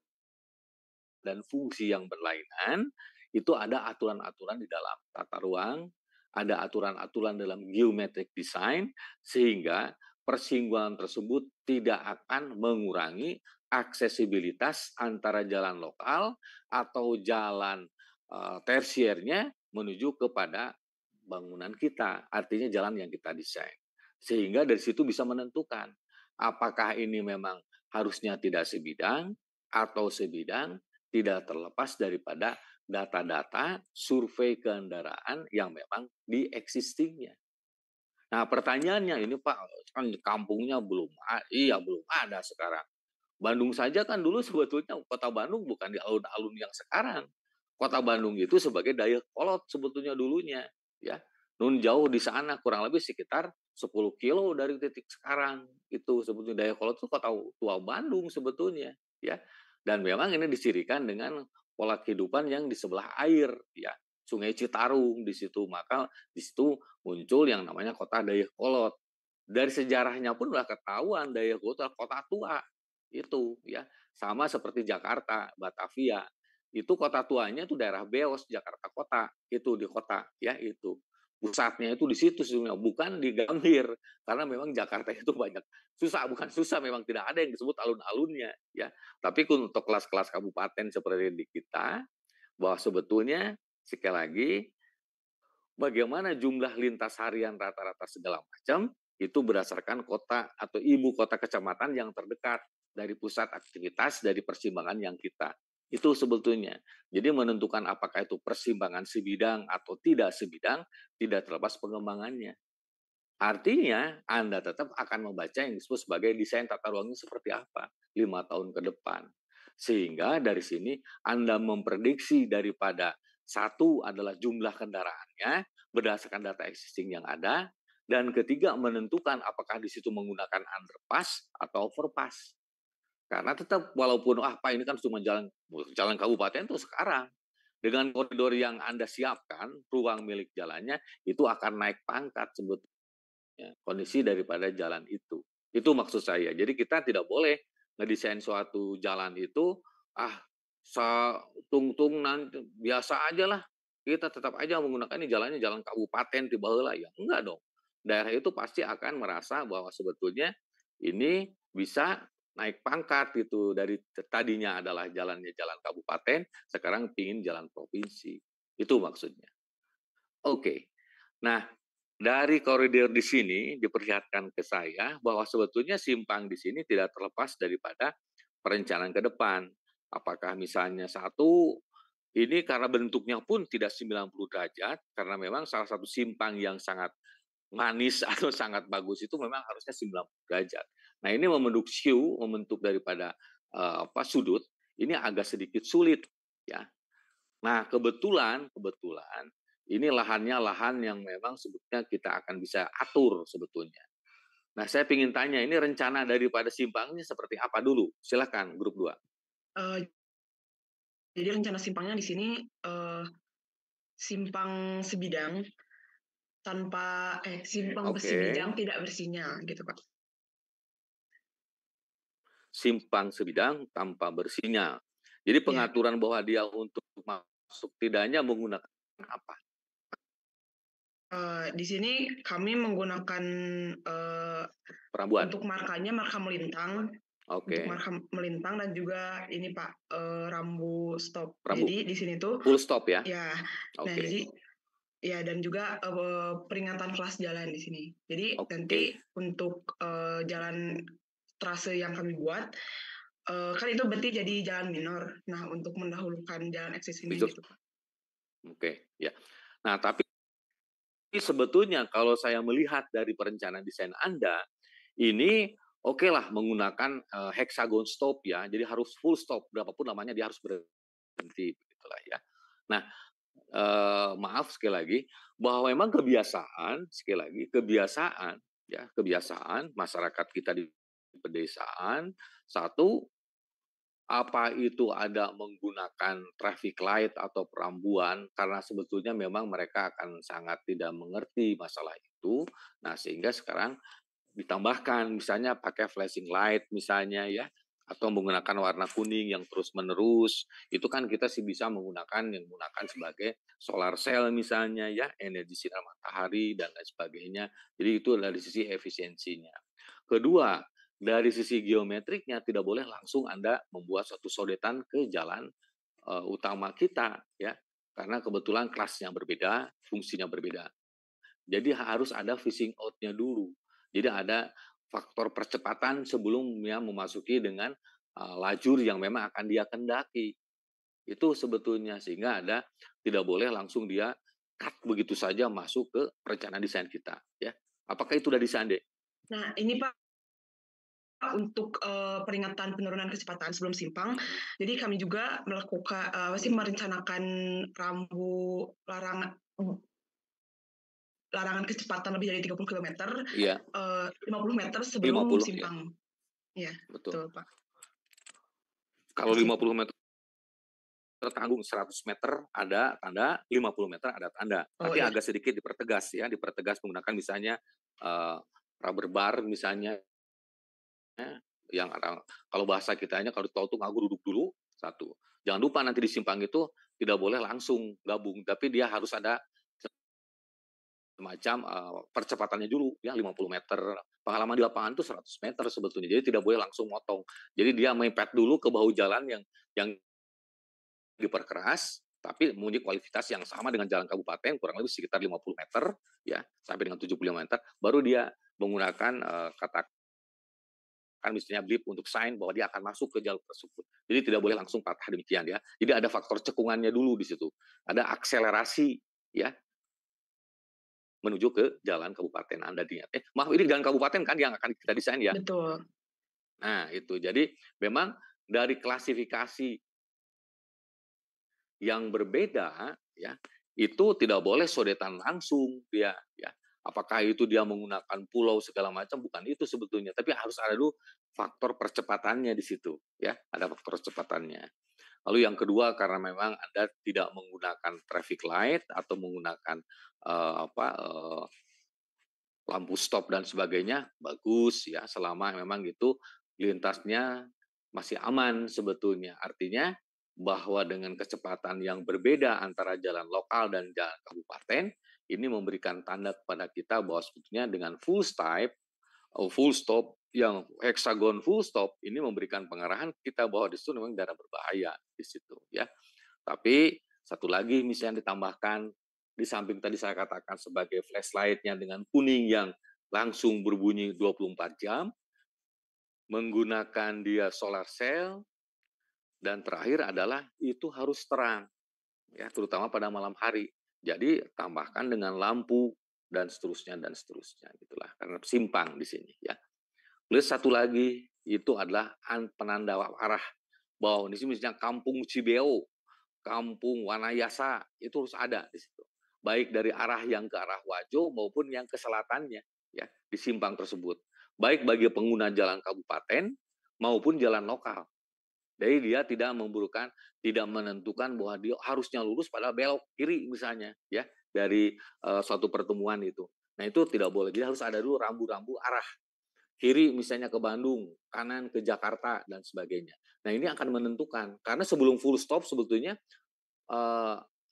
dan fungsi yang berlainan, itu ada aturan-aturan di dalam tata ruang, ada aturan-aturan dalam geometric design, sehingga persinggungan tersebut tidak akan mengurangi aksesibilitas antara jalan lokal atau jalan tersiernya menuju kepada bangunan kita, artinya jalan yang kita desain. Sehingga dari situ bisa menentukan apakah ini memang harusnya tidak sebidang atau sebidang, tidak terlepas daripada data-data survei kendaraan yang memang di existing-nya. Nah, pertanyaannya ini Pak, kan kampungnya belum ada sekarang. Bandung saja kan dulu sebetulnya kota Bandung bukan di alun-alun yang sekarang. Kota Bandung itu sebagai Dayakolot sebetulnya dulunya, ya. Nun jauh di sana kurang lebih sekitar 10 kilo dari titik sekarang. Itu sebetulnya Dayakolot itu kota tua Bandung sebetulnya, ya. Dan memang ini disirikan dengan pola kehidupan yang di sebelah air, ya. Sungai Citarum di situ, maka di situ muncul yang namanya kota Dayakolot. Dari sejarahnya pun udah ketahuan Dayakolot adalah kota tua. Itu ya, sama seperti Jakarta, Batavia. Itu kota tuanya itu daerah Beos, Jakarta Kota. Itu di kota ya itu. Pusatnya itu di situ sebenarnya, bukan di Gambir. Karena memang Jakarta itu banyak bukan susah, memang tidak ada yang disebut alun-alunnya ya. Tapi untuk kelas-kelas kabupaten seperti di kita, bahwa sebetulnya sekali lagi bagaimana jumlah lintas harian rata-rata segala macam, itu berdasarkan kota atau ibu kota kecamatan yang terdekat dari pusat aktivitas dari persimpangan yang kita. Itu sebetulnya. Jadi menentukan apakah itu persimpangan sebidang atau tidak sebidang, tidak terlepas pengembangannya. Artinya, Anda tetap akan membaca yang disebut sebagai desain tata ruangnya seperti apa 5 tahun ke depan. Sehingga dari sini Anda memprediksi daripada satu adalah jumlah kendaraannya berdasarkan data existing yang ada, dan ketiga menentukan apakah di situ menggunakan underpass atau overpass. Karena tetap walaupun Pak ini kan cuma jalan kabupaten itu sekarang dengan koridor yang Anda siapkan, ruang milik jalannya itu akan naik pangkat sebetulnya kondisi daripada jalan itu. Itu maksud saya. Jadi kita tidak boleh ngedesain suatu jalan itu tung-tung nanti biasa aja lah. Kita tetap aja menggunakan ini jalannya jalan kabupaten di baheula ya. Enggak dong. Daerah itu pasti akan merasa bahwa sebetulnya ini bisa naik pangkat gitu, dari tadinya adalah jalannya jalan kabupaten, sekarang pingin jalan provinsi. Itu maksudnya. Oke. Nah, dari koridor di sini diperlihatkan ke saya bahwa sebetulnya simpang di sini tidak terlepas daripada perencanaan ke depan. Apakah misalnya satu, ini karena bentuknya pun tidak 90 derajat, karena memang salah satu simpang yang sangat manis atau sangat bagus itu memang harusnya 90 derajat. Nah, ini membentuk daripada sudut, ini agak sedikit sulit ya. Nah, kebetulan ini lahannya lahan yang memang sebetulnya kita akan bisa atur sebetulnya. Nah, saya ingin tanya, ini rencana daripada simpangnya seperti apa dulu? Silakan, grup 2. Jadi rencana simpangnya di sini simpang sebidang tanpa simpang bersebidang tidak bersinyal gitu Pak. Simpang sebidang tanpa bersinyal. Jadi pengaturan bahwa dia untuk masuk tidaknya menggunakan apa? Di sini kami menggunakan perambuan. Untuk markanya marka melintang. Oke. Untuk marka melintang dan juga ini Pak rambu stop. Jadi di sini tuh full stop ya? Ya. Okay. Nah jadi ya dan juga peringatan kelas jalan di sini. Jadi nanti untuk jalan trase yang kami buat kan itu berarti jadi jalan minor. Nah untuk mendahulukan jalan existing gitu Pak. Oke, ya. Nah tapi sebetulnya kalau saya melihat dari perencanaan desain Anda, ini oke lah menggunakan hexagon stop ya, jadi harus full stop, berapapun namanya dia harus berhenti, begitulah ya. Nah, maaf sekali lagi, bahwa memang kebiasaan, sekali lagi, kebiasaan masyarakat kita di pedesaan, satu, apa itu ada menggunakan traffic light atau perambuan, karena sebetulnya memang mereka akan sangat tidak mengerti masalah itu. Nah, sehingga sekarang ditambahkan misalnya pakai flashing light misalnya ya, atau menggunakan warna kuning yang terus-menerus. Itu kan kita sih bisa menggunakan sebagai solar cell misalnya ya, energi sinar matahari dan lain sebagainya. Jadi itu dari sisi efisiensinya. Kedua, dari sisi geometriknya tidak boleh langsung Anda membuat suatu sodetan ke jalan utama kita ya, karena kebetulan kelasnya berbeda, fungsinya berbeda. Jadi harus ada phasing out-nya dulu. Jadi ada faktor percepatan sebelumnya memasuki dengan lajur yang memang akan dia kendaki. Itu sebetulnya, sehingga ada tidak boleh langsung dia cut begitu saja masuk ke perencanaan desain kita ya. Apakah itu sudah desain, Dek? Nah, ini Pak untuk peringatan penurunan kecepatan sebelum simpang. Jadi kami juga melakukan merencanakan rambu larangan kecepatan lebih dari 30 km, 50 meter sebelum 50, simpang. Ya, betul Pak. Kalau 50 meter tertanggung 100 meter ada tanda, 50 meter ada tanda. Tapi agak sedikit dipertegas ya, menggunakan misalnya rubber bar misalnya, yang kalau bahasa kitanya kalau di tol tuh ngagu duduk dulu, satu. Jangan lupa nanti di simpang itu tidak boleh langsung gabung, tapi dia harus ada semacam percepatannya dulu ya, 50 meter. Pengalaman di lapangan itu 100 meter sebetulnya. Jadi tidak boleh langsung motong. Jadi dia mepet dulu ke bahu jalan yang diperkeras, tapi mempunyai kualitas yang sama dengan jalan kabupaten, kurang lebih sekitar 50 meter, ya, sampai dengan 75 meter, baru dia menggunakan katakan misalnya blip untuk sign bahwa dia akan masuk ke jalur tersebut. Jadi tidak boleh langsung patah demikian ya. Jadi ada faktor cekungannya dulu di situ. Ada akselerasi ya menuju ke jalan kabupaten Anda niat. Maaf ini jalan kabupaten kan yang akan kita desain ya. Betul. Nah, itu. Jadi memang dari klasifikasi yang berbeda ya, itu tidak boleh sodetan langsung dia ya. Apakah itu dia menggunakan pulau segala macam, bukan itu sebetulnya, tapi harus ada dulu faktor percepatannya di situ ya, ada faktor percepatannya. Lalu yang kedua karena memang Anda tidak menggunakan traffic light atau menggunakan lampu stop dan sebagainya, bagus ya, selama memang itu lintasnya masih aman sebetulnya. Artinya bahwa dengan kecepatan yang berbeda antara jalan lokal dan jalan kabupaten, ini memberikan tanda kepada kita bahwa sebetulnya dengan full stop yang hexagon full stop ini memberikan pengarahan kita bahwa di situ memang daerah berbahaya di situ ya. Tapi satu lagi misalnya ditambahkan di samping tadi saya katakan sebagai flashlight-nya dengan kuning yang langsung berbunyi 24 jam, menggunakan dia solar cell, dan terakhir adalah itu harus terang, ya terutama pada malam hari. Jadi tambahkan dengan lampu dan seterusnya gitulah karena simpang di sini ya. Plus satu lagi itu adalah penanda arah bahwa di sini misalnya Kampung Cibeo, Kampung Wanayasa itu harus ada di situ. Baik dari arah yang ke arah Wajo maupun yang ke selatannya ya di simpang tersebut. Baik bagi pengguna jalan kabupaten maupun jalan lokal. Jadi dia tidak tidak menentukan bahwa dia harusnya lurus padahal belok kiri misalnya ya dari suatu pertemuan itu. Nah itu tidak boleh. Jadi harus ada dulu rambu-rambu arah. Kiri misalnya ke Bandung, kanan ke Jakarta dan sebagainya. Nah ini akan menentukan karena sebelum full stop sebetulnya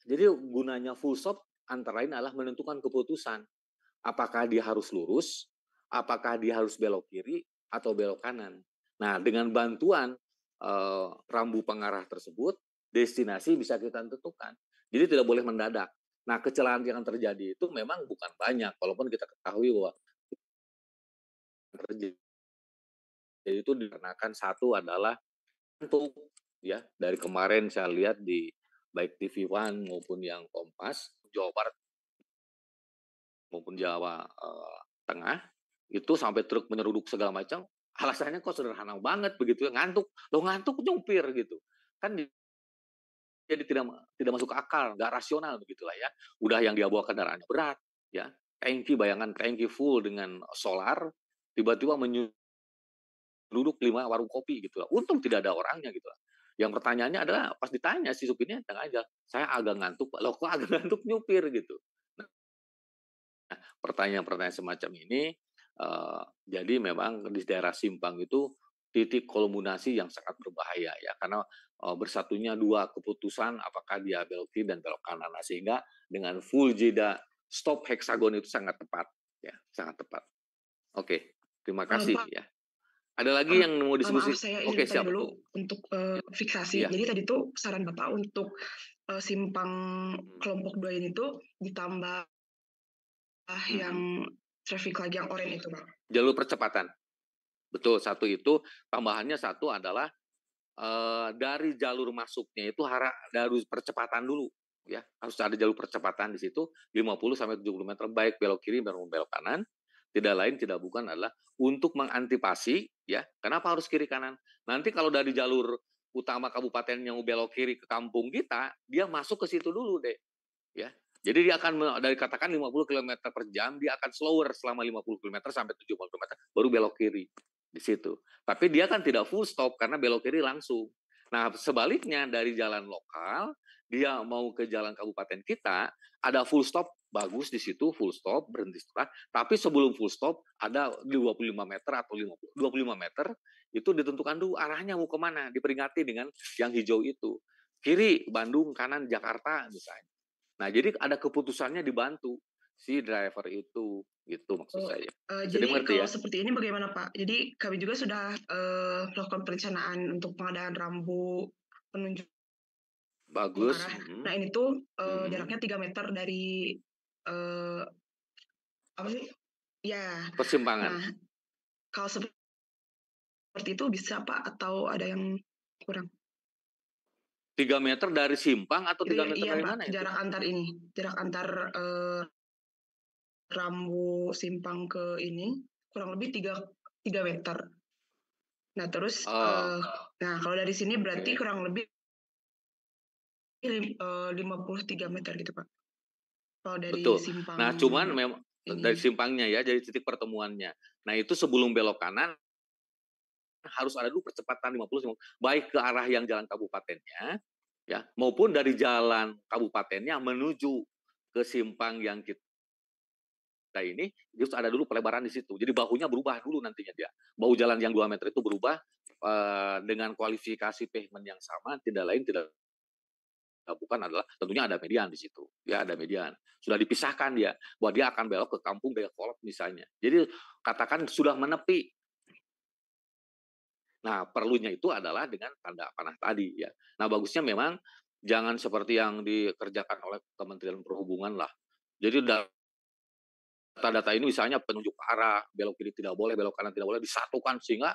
jadi gunanya full stop antara lain adalah menentukan keputusan apakah dia harus lurus, apakah dia harus belok kiri atau belok kanan. Nah dengan bantuan rambu pengarah tersebut, destinasi bisa kita tentukan. Jadi tidak boleh mendadak. Nah, kecelakaan yang terjadi itu memang bukan banyak, walaupun kita ketahui bahwa terjadi itu dikarenakan satu adalah untuk ya dari kemarin saya lihat di baik TV One maupun yang Kompas Jawa Barat maupun Jawa Tengah itu sampai truk menyeruduk segala macam alasannya kok sederhana banget begitu ya ngantuk nyupir gitu kan jadi tidak masuk akal nggak rasional begitulah ya udah yang dia bawa kendaraannya berat ya bayangan tangki full dengan solar tiba-tiba menyeruduk 5 warung kopi gitu lah untung tidak ada orangnya gitu lah yang pertanyaannya adalah pas ditanya si supirnya tengah aja saya agak ngantuk Pak loh kok agak ngantuk nyupir gitu nah, pertanyaan-pertanyaan semacam ini jadi memang di daerah Simpang itu titik kulminasi yang sangat berbahaya ya karena bersatunya dua keputusan apakah dia belok kiri dan belok kanan nah, sehingga dengan full jeda stop heksagon itu sangat tepat ya sangat tepat. Oke, terima kasih Pak, ya. Ada lagi yang mau maaf diskusi? saya Oke, izin siap. dulu untuk fiksasi. Iya. Jadi tadi tuh saran Bapak untuk simpang kelompok 2 ini tuh ditambah yang traffic light yang oranye itu, Pak. Jalur percepatan. Betul, satu itu tambahannya satu adalah dari jalur masuknya itu harus percepatan dulu ya. Harus ada jalur percepatan di situ 50 sampai 70 meter baik belok kiri maupun belok kanan. Tidak lain tidak bukan adalah untuk mengantisipasi ya. Kenapa harus kiri kanan? Nanti kalau dari jalur utama kabupaten yang belok kiri ke kampung kita, dia masuk ke situ dulu deh. Ya. Jadi dia akan dari katakan 50 km per jam, dia akan slower selama 50 km sampai 70 km baru belok kiri di situ. Tapi dia kan tidak full stop karena belok kiri langsung. Nah, sebaliknya dari jalan lokal, dia mau ke jalan kabupaten kita, ada full stop bagus di situ, full stop berhenti setelah. Tapi sebelum full stop ada 25 meter atau 25 meter itu ditentukan dulu arahnya mau kemana, diperingati dengan yang hijau itu. Kiri Bandung, kanan Jakarta misalnya. Nah, jadi ada keputusannya dibantu si driver itu, gitu maksud saya. Jadi kalau seperti ini bagaimana Pak? Jadi kami juga sudah melakukan perencanaan untuk pengadaan rambu penunjuk Bagus. arah. Nah ini tuh Mhm. jaraknya 3 meter dari apa sih? Ya. Persimpangan. Nah, kalau seperti itu bisa Pak atau ada yang kurang? 3 meter dari simpang atau Itu 3 meter iya dari Pak, mana itu? jarak antar rambu simpang ke ini kurang lebih 3 meter. Nah terus, Oh, nah kalau dari sini berarti oke. kurang lebih 53 meter gitu Pak. Kalau dari Betul. simpang Nah, cuman memang dari ini. simpangnya ya, dari titik pertemuannya. Nah, itu sebelum belok kanan harus ada dulu percepatan 50 baik ke arah yang jalan kabupatennya ya, maupun dari jalan kabupatennya menuju ke simpang yang kita ini harus ada dulu pelebaran di situ. Jadi bahunya berubah dulu nantinya dia. Bahu jalan yang 2 meter itu berubah dengan kualifikasi pavement yang sama, tidak lain tidak bukan adalah tentunya ada median di situ. Ya, ada median. Sudah dipisahkan dia bahwa dia akan belok ke kampung Dayakolot misalnya. Jadi katakan sudah menepi. Nah, perlunya itu adalah dengan tanda panah tadi ya. Nah, bagusnya memang jangan seperti yang dikerjakan oleh Kementerian Perhubungan lah. Jadi data-data ini misalnya penunjuk arah, belok kiri tidak boleh, belok kanan tidak boleh, disatukan sehingga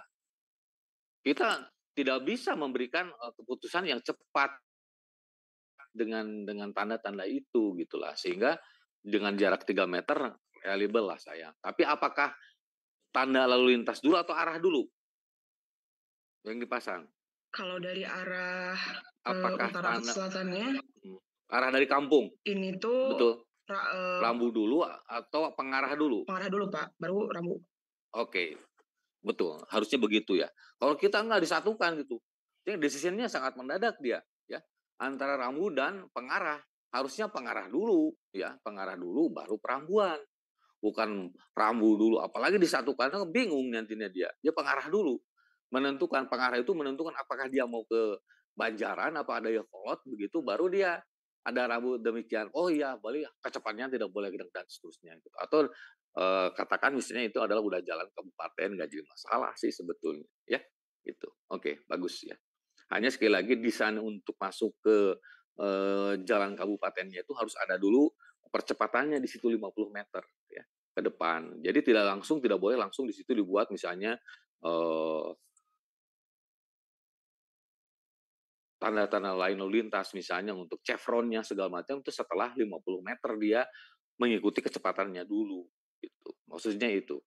kita tidak bisa memberikan keputusan yang cepat dengan tanda-tanda itu gitulah, sehingga dengan jarak 3 meter reliable lah saya. Tapi apakah tanda lalu lintas dulu atau arah dulu yang dipasang? Kalau dari arah Apakah utara ke tanda selatannya arah dari kampung? ini tuh Betul. Rambu dulu atau pengarah dulu? pengarah dulu Pak, baru rambu. Oke, betul. Harusnya begitu ya. Kalau kita nggak disatukan gitu, jadi decision-nya sangat mendadak dia, ya. Antara rambu dan pengarah. Harusnya pengarah dulu, ya. Pengarah dulu baru perambuan. Bukan rambu dulu, apalagi disatukan, bingung nantinya dia. Dia pengarah dulu. Pengarah itu menentukan apakah dia mau ke Banjaran, apa ada Yakolot, begitu, baru dia ada rambu demikian. Oh iya, boleh kecepatannya tidak boleh dan seterusnya. Gitu. Atau katakan misalnya itu adalah udah jalan kabupaten, nggak jadi masalah sih sebetulnya. Ya, gitu. Oke, bagus ya. Hanya sekali lagi desain untuk masuk ke jalan kabupatennya itu harus ada dulu percepatannya di situ 50 meter ya ke depan. Jadi tidak boleh langsung di situ dibuat misalnya tanda-tanda lain lalu lintas misalnya untuk chevronnya segala macam itu setelah 50 meter dia mengikuti kecepatannya dulu gitu. Maksudnya itu.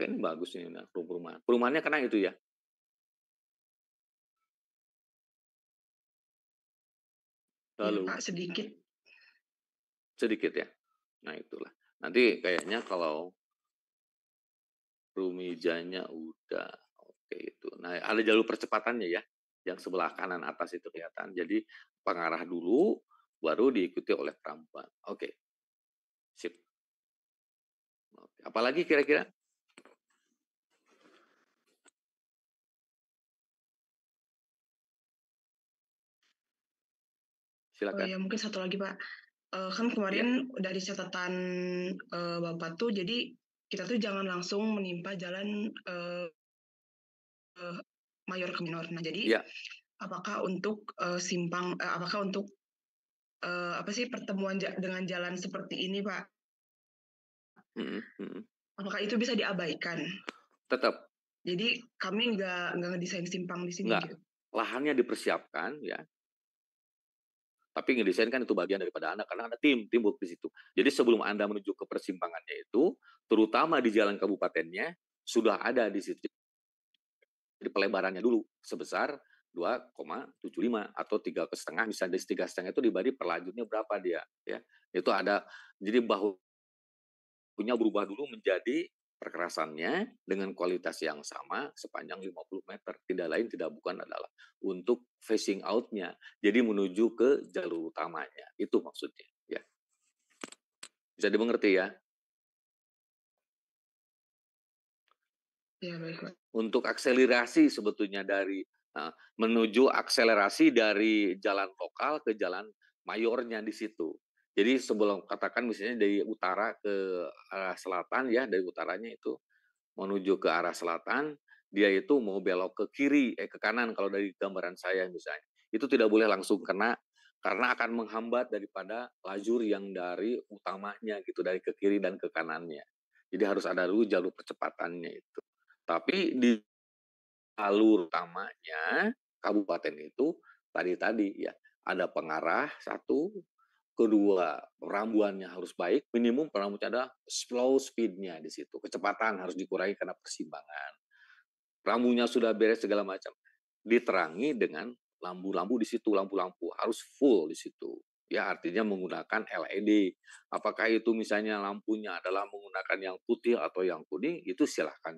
Ini bagus ini nah, perumahan. Perumahannya kena itu ya. Iya Lalu Pak, sedikit. sedikit ya. Nah, itulah. Nanti kayaknya kalau Rumijanya udah oke itu. Nah, ada jalur percepatannya ya, yang sebelah kanan atas itu kelihatan. Jadi pengarah dulu, baru diikuti oleh perambuan. Oke, sip. Oke. Apalagi kira-kira? Oh Silakan. ya mungkin satu lagi Pak. Kan Ya. kemarin dari catatan Bapak tuh, jadi kita tuh jangan langsung menimpa jalan mayor ke minor. Nah jadi Ya. apakah untuk apakah untuk apa sih pertemuan dengan jalan seperti ini Pak? Apakah itu bisa diabaikan? Tetap Jadi kami nggak ngedesain simpang di sini enggak. gitu. Lahannya dipersiapkan ya. Tapi ngedesain kan itu bagian daripada Anda karena ada tim teamwork di situ. Jadi sebelum Anda menuju ke persimpangannya itu, terutama di jalan kabupatennya sudah ada di situ. Jadi pelebarannya dulu sebesar 2,75 atau 3,5 bisa dari 3,5 itu dibagi perlanjutnya berapa dia ya. Itu ada jadi bahunya berubah dulu menjadi perkerasannya dengan kualitas yang sama sepanjang 50 meter. Tidak lain tidak bukan adalah untuk facing out-nya. Jadi menuju ke jalur utamanya. Itu maksudnya ya. Bisa dimengerti ya? Ya baik Pak. Untuk akselerasi sebetulnya dari menuju akselerasi dari jalan lokal ke jalan mayornya di situ. Jadi sebelum katakan misalnya dari utara ke arah selatan ya, dari utaranya itu menuju ke arah selatan, dia itu mau belok ke kiri, ke kanan kalau dari gambaran saya misalnya. itu tidak boleh langsung kena karena akan menghambat daripada lajur yang dari utamanya gitu, dari ke kiri dan ke kanannya. Jadi harus ada dulu jalur percepatannya itu. Tapi di jalur utamanya kabupaten itu tadi ya ada pengarah satu, kedua perambuannya harus baik, minimum perambuannya ada slow speednya di situ, kecepatan harus dikurangi karena persimpangan. Rambunya sudah beres segala macam, diterangi dengan lampu-lampu di situ, lampu-lampu harus full di situ. Ya artinya menggunakan LED. Apakah itu misalnya lampunya adalah menggunakan yang putih atau yang kuning, itu silahkan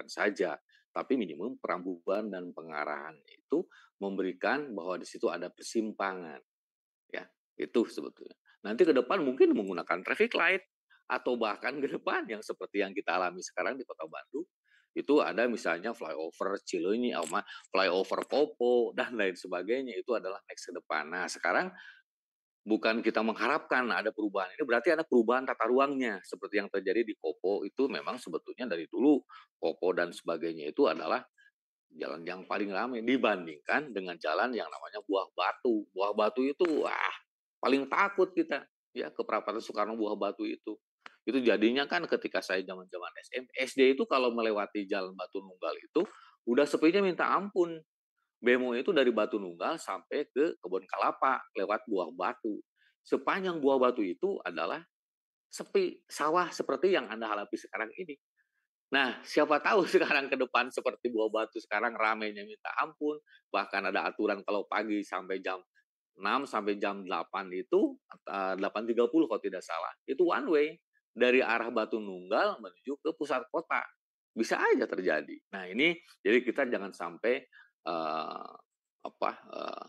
saja. Tapi minimum perambuan dan pengarahan itu memberikan bahwa di situ ada persimpangan. Ya, itu sebetulnya. Nanti ke depan mungkin menggunakan traffic light atau bahkan ke depan yang seperti yang kita alami sekarang di Kota Bandung, itu ada misalnya flyover Cileunyi, flyover Kopo dan lain sebagainya, itu adalah next ke depan. Nah, sekarang bukan kita mengharapkan ada perubahan, ini berarti ada perubahan tata ruangnya seperti yang terjadi di Kopo. Itu memang sebetulnya dari dulu Kopo dan sebagainya itu adalah jalan yang paling ramai dibandingkan dengan jalan yang namanya Buah Batu. Buah Batu itu paling takut kita ya ke perapatan Soekarno Buah Batu itu. Itu jadinya kan ketika saya zaman-zaman SD itu kalau melewati jalan Batu Nunggal itu udah sepinya minta ampun. Bemo itu dari Batu Nunggal sampai ke Kebun Kelapa lewat Buah Batu. Sepanjang Buah Batu itu adalah sepi sawah seperti yang Anda hadapi sekarang ini. Nah, siapa tahu sekarang ke depan seperti Buah Batu sekarang ramainya minta ampun, bahkan ada aturan kalau pagi sampai jam 6 sampai jam 8 itu 8.30 kalau tidak salah. Itu one way dari arah Batu Nunggal menuju ke pusat kota. Bisa aja terjadi. Nah, ini jadi kita jangan sampai uh, apa uh,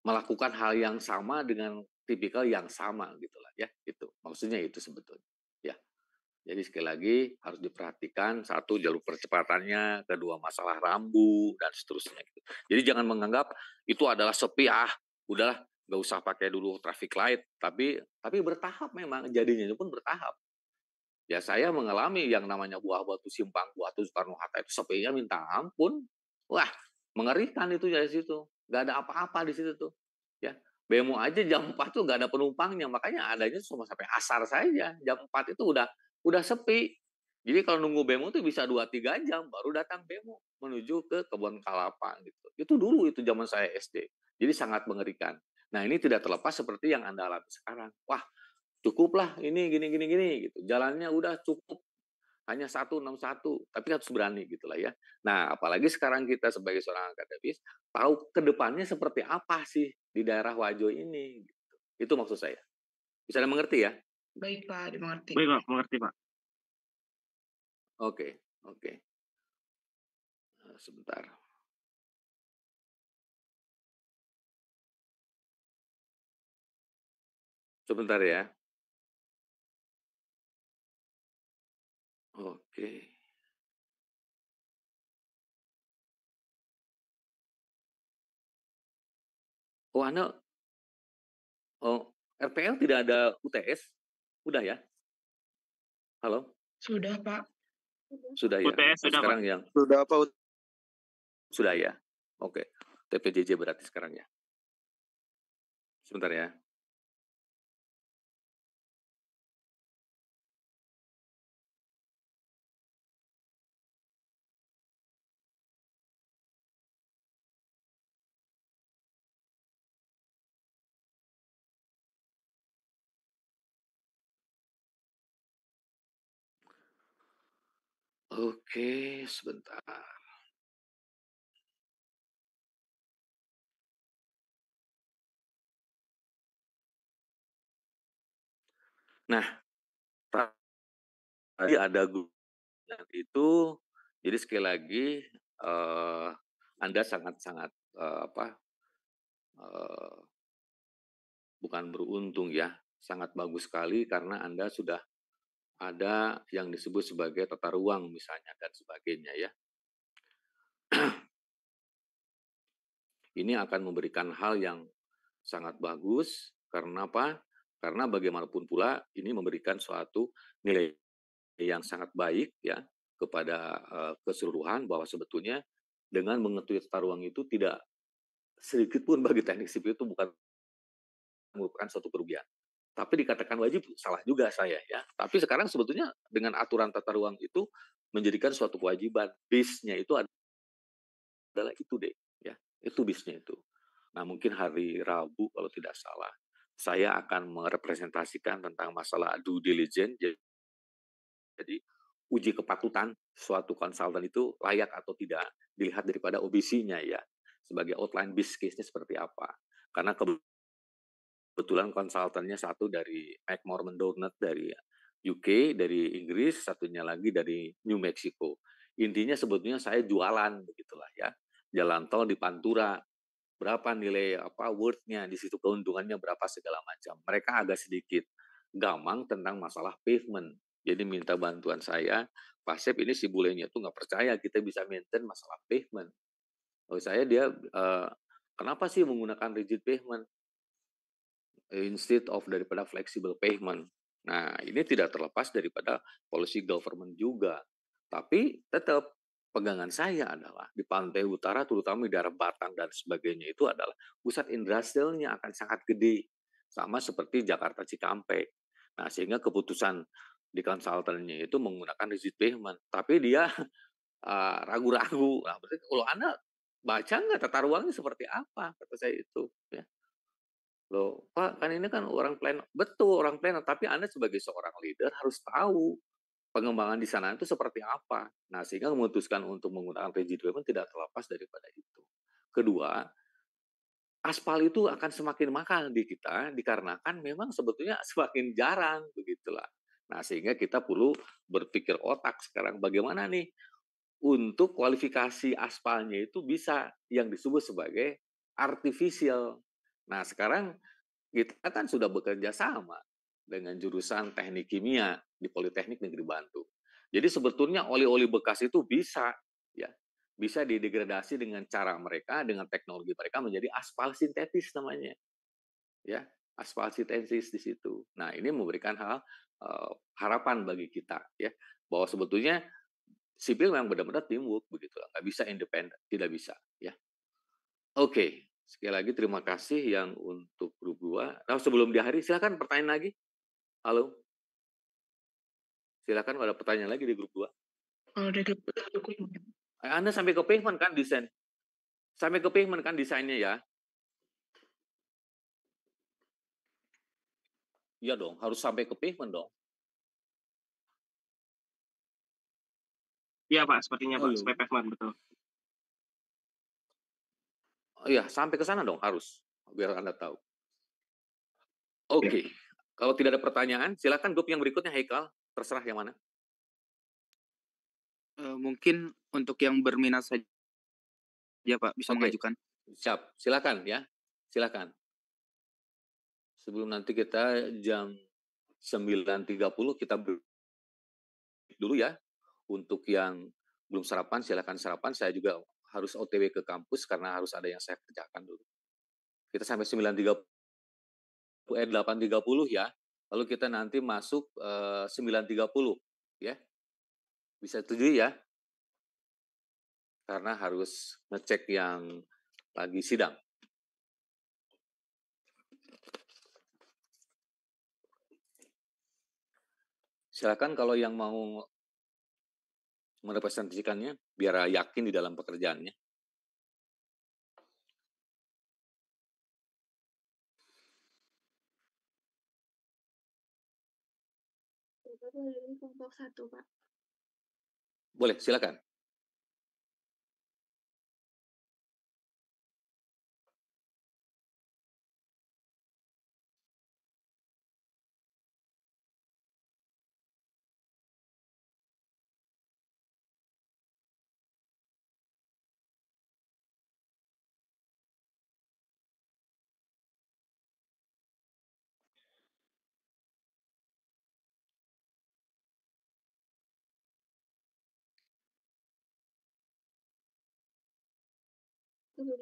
melakukan hal yang sama dengan tipikal yang sama gitulah ya. Itu. Maksudnya itu sebetulnya. Ya. Jadi sekali lagi harus diperhatikan satu jalur percepatannya, kedua masalah rambu dan seterusnya. Jadi jangan menganggap itu adalah sepi udahlah nggak usah pakai dulu traffic light. Tapi bertahap memang jadinya pun bertahap. Ya saya mengalami yang namanya Buah Batu Simpang Batu Soekarno Hatta itu sepinya minta ampun. Wah mengerikan itu dari situ. Nggak ada apa-apa di situ tuh. Ya bemo aja jam 4 tuh nggak ada penumpangnya, makanya adanya cuma sampai asar saja. Jam 4 itu udah sepi. Jadi kalau nunggu bemo tuh bisa 2-3 jam baru datang bemo menuju ke Kebun Kelapa gitu. Itu dulu itu zaman saya SD. Jadi sangat mengerikan. Nah, ini tidak terlepas seperti yang Anda alami sekarang. Wah, cukuplah ini gini gitu. Jalannya udah cukup hanya 161, tapi harus berani gitulah ya. Nah, apalagi sekarang kita sebagai seorang akademis tahu ke depannya seperti apa sih di daerah Wajo ini. Gitu. Itu maksud saya. Bisa dimengerti ya? Baik Pak, dimengerti. Baik Pak, mengerti Pak. Oke. Sebentar. Sebentar ya. Oke. Oh, RPL tidak ada UTS? Udah ya? Halo? Sudah Pak. Sudah ya. UTS sudah sekarang Pak. yang Sudah apa? sudah ya. Oke. TPJJ berarti sekarang ya. Sebentar ya. Oke, sebentar. Nah, tadi ada itu, jadi sekali lagi Anda sangat-sangat bukan beruntung ya, sangat bagus sekali karena Anda sudah ada yang disebut sebagai tata ruang misalnya dan sebagainya ya. Ini akan memberikan hal yang sangat bagus karena apa? Karena bagaimanapun pula ini memberikan suatu nilai yang sangat baik ya kepada keseluruhan bahwa sebetulnya dengan mengetahui tata ruang itu tidak sedikit pun bagi teknik sipil itu bukan merupakan suatu kerugian. Tapi dikatakan wajib, salah juga saya ya. Tapi sekarang sebetulnya dengan aturan tata ruang itu menjadikan suatu kewajiban. Base-nya itu adalah itu deh, ya. Itu base-nya itu. Nah, mungkin hari Rabu kalau tidak salah, saya akan merepresentasikan tentang masalah due diligence. Jadi uji kepatutan suatu konsultan itu layak atau tidak dilihat daripada OBC-nya ya. Sebagai outline business case-nya seperti apa. Karena kebetulan konsultannya satu dari McMorman Doughnut dari UK, dari Inggris, satunya lagi dari New Mexico. Intinya sebetulnya saya jualan begitulah ya. Jalan tol di Pantura, berapa nilai worth-nya di situ, keuntungannya berapa segala macam. Mereka agak sedikit gamang tentang masalah pavement. Jadi minta bantuan saya, Pak Sep ini si bulenya tuh nggak percaya kita bisa maintain masalah pavement. Kalau saya dia kenapa sih menggunakan rigid pavement instead of daripada flexible pavement. Nah, ini tidak terlepas daripada policy government juga. Tapi tetap pegangan saya adalah di pantai utara, terutama di daerah Batang dan sebagainya itu adalah pusat industrialnya akan sangat gede. Sama seperti Jakarta Cikampek. Nah, sehingga keputusan di konsultannya itu menggunakan rigid pavement. Tapi dia ragu-ragu. Nah, berarti kalau Anda baca nggak tata ruangnya seperti apa? Kata saya itu. Ya. Loh, Pak, kan ini kan orang plan, betul orang plan, tapi Anda sebagai seorang leader harus tahu pengembangan di sana itu seperti apa. Nah, sehingga memutuskan untuk menggunakan rigid pavement tidak terlepas daripada itu. Kedua, aspal itu akan semakin mahal di kita dikarenakan memang sebetulnya semakin jarang begitulah. Nah, sehingga kita perlu berpikir otak sekarang bagaimana nih untuk kualifikasi aspalnya itu bisa yang disebut sebagai artificial. Nah, sekarang kita kan sudah bekerja sama dengan jurusan teknik kimia di Politeknik Negeri Bandung. Jadi sebetulnya oli-oli bekas itu bisa ya bisa didegradasi dengan cara mereka, dengan teknologi mereka menjadi aspal sintetis namanya. Ya, aspal sintetis di situ. Nah, ini memberikan harapan bagi kita ya bahwa sebetulnya sipil memang benar-benar teamwork begitu, nggak bisa independen, tidak bisa ya. Oke, sekali lagi terima kasih yang untuk grup 2. Nah, sebelum diakhiri silakan pertanyaan lagi. Halo. Silakan ada pertanyaan lagi di grup 2. Kalau dari grup cukup. Anda sampai ke pavement kan desain? Sampai ke pavement kan desainnya ya? Iya dong, harus sampai ke pavement dong. Iya Pak, sepertinya Pak, sampai pavement betul. Oh iya, sampai ke sana dong harus, biar Anda tahu. Oke, kalau tidak ada pertanyaan, silakan grup yang berikutnya Haikal, terserah yang mana. Mungkin untuk yang berminat saja Pak bisa mengajukan. Siap, silakan ya, silakan. Sebelum nanti kita jam 9.30 kita dulu ya. Untuk yang belum sarapan, silakan sarapan. Saya juga harus OTW ke kampus karena harus ada yang saya kerjakan dulu. Kita sampai 8.30 ya. Lalu kita nanti masuk 9.30 ya. Bisa setuju ya? Karena harus ngecek yang lagi sidang. Silakan kalau yang mau merepresentasikannya, biar yakin di dalam pekerjaannya. Dari kelompok 1, Pak. Boleh, silakan.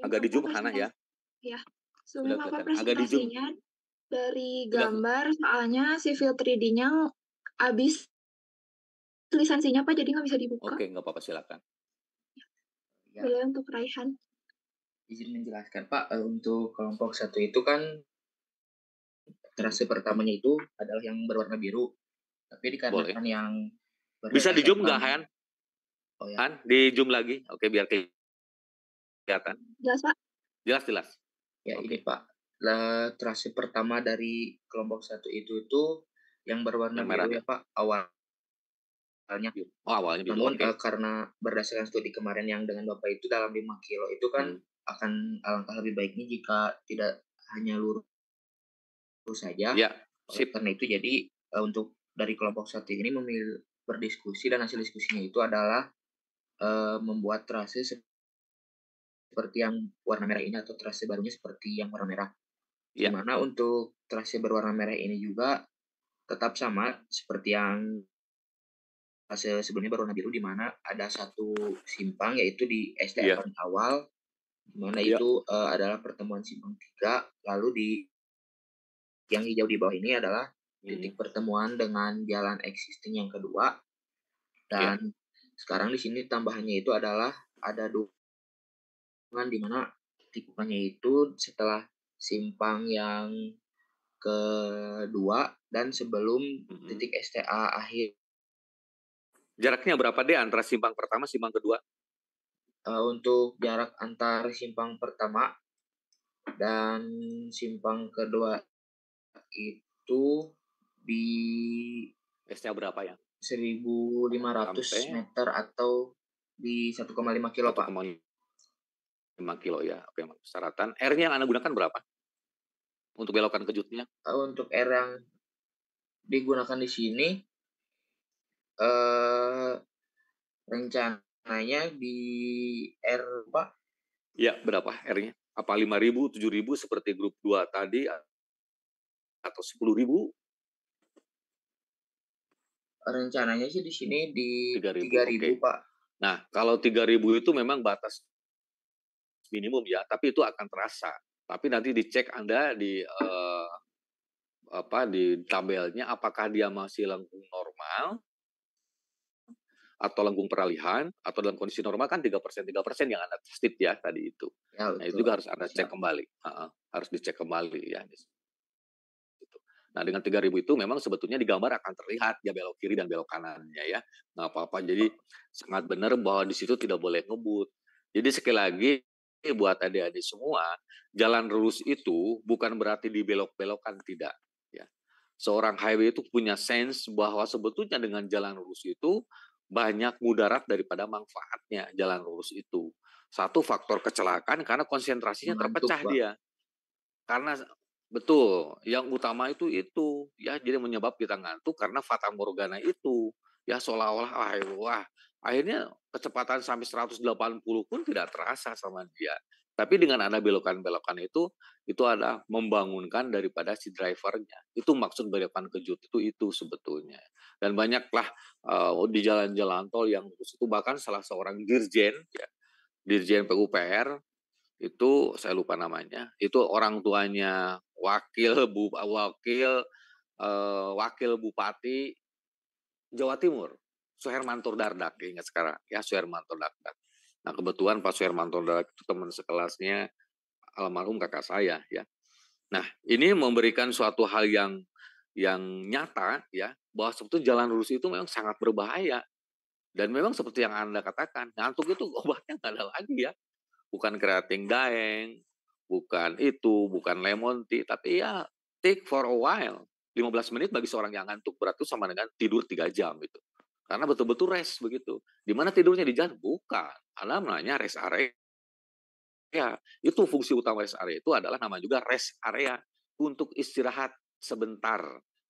Agak di zoom Hana ya. Ya. Sebelum apa presentasinya dari gambar soalnya civil 3D-nya habis lisensinya Pak, jadi nggak bisa dibuka. Oke, nggak apa-apa, silakan. Boleh untuk Raihan. izin menjelaskan Pak, untuk kelompok 1 itu kan trase pertamanya itu adalah yang berwarna biru. Tapi dikarenakan yang bisa di zoom nggak, Han? Oh ya. Han, di zoom lagi. Oke, biar kelihatan. Jelas, Pak? Jelas. Ya, ini Pak. Trase pertama dari kelompok 1 itu yang berwarna biru ya Pak, awalnya. Awalnya biru. Namun karena berdasarkan studi kemarin yang dengan Bapak itu dalam 5 kilo itu kan akan alangkah lebih baiknya jika tidak hanya lurus saja. Ya, karena itu jadi untuk dari kelompok 1 ini memilih berdiskusi, dan hasil diskusinya itu adalah membuat trase seperti yang warna merah ini, atau trase barunya seperti yang warna merah. Di mana untuk trase berwarna merah ini juga tetap sama seperti yang trase sebelumnya berwarna biru, di mana ada satu simpang yaitu di SDA paling awal, di mana itu adalah pertemuan simpang 3, lalu di yang hijau di bawah ini adalah titik pertemuan dengan jalan existing yang kedua. Dan sekarang di sini tambahannya itu adalah ada dukungan, di mana tikungannya itu setelah simpang yang kedua dan sebelum titik STA akhir. Jaraknya berapa deh antara simpang pertama simpang kedua? Untuk jarak antar simpang pertama dan simpang kedua itu di STA berapa ya? 1.500 meter atau di 1,5 kilo, Pak. 1,5 kilo ya. Oke, persyaratan. R-nya yang Anda gunakan berapa? Untuk belokan kejutnya? Untuk R yang digunakan di sini rencananya di R, Pak. Ya, berapa R-nya? Apa 5.000, 7.000 seperti grup 2 tadi, atau 10.000? Rencananya sih di sini di 3.000, Pak. Nah, kalau 3.000 itu memang batas minimum ya, tapi itu akan terasa. Tapi nanti dicek Anda di di tabelnya, apakah dia masih lengkung normal atau lengkung peralihan, atau dalam kondisi normal kan 3% yang Anda tested ya tadi itu. Ya, nah, itu juga harus Anda cek kembali. Harus dicek kembali ya. Nah, dengan 3.000 itu memang sebetulnya di gambar akan terlihat ya belok kiri dan belok kanannya ya. Nggak apa-apa. Jadi sangat benar bahwa di situ tidak boleh ngebut. Jadi sekali lagi buat adik-adik semua, jalan lurus itu bukan berarti dibelok-belokan, tidak. Ya. Seorang highway itu punya sense bahwa sebetulnya dengan jalan lurus itu banyak mudarat daripada manfaatnya jalan lurus itu. Satu, faktor kecelakaan karena konsentrasinya terpecah dia. Karena betul, yang utama itu ya, jadi menyebab kita ngantuk karena fata morgana itu. Ya seolah-olah akhirnya kecepatan sampai 180 pun tidak terasa sama dia. Tapi dengan ada belokan-belokan itu ada membangunkan daripada si drivernya. Itu maksud belokan kejut itu sebetulnya. Dan banyaklah di jalan-jalan tol yang itu, bahkan salah seorang dirjen PUPR itu saya lupa namanya, itu orang tuanya wakil bupati Jawa Timur, Suhermanto Dardak, ingat sekarang ya, Suhermanto Dardak. Nah, kebetulan Pak Suhermanto Dardak itu teman sekelasnya almarhum kakak saya ya. Nah, ini memberikan suatu hal yang nyata ya, bahwa sebetulnya jalan lurus itu memang sangat berbahaya. Dan memang seperti yang Anda katakan, ngantuk itu obatnya nggak ada lagi ya. Bukan kerating daeng, bukan lemon tea, tapi ya take for a while. 15 menit bagi seorang yang ngantuk berat itu sama dengan tidur 3 jam itu. Karena betul-betul rest begitu. Di mana tidurnya di jalan? Bukan. Anda namanya rest area. Ya, itu fungsi utama rest area itu adalah nama juga rest area, untuk istirahat sebentar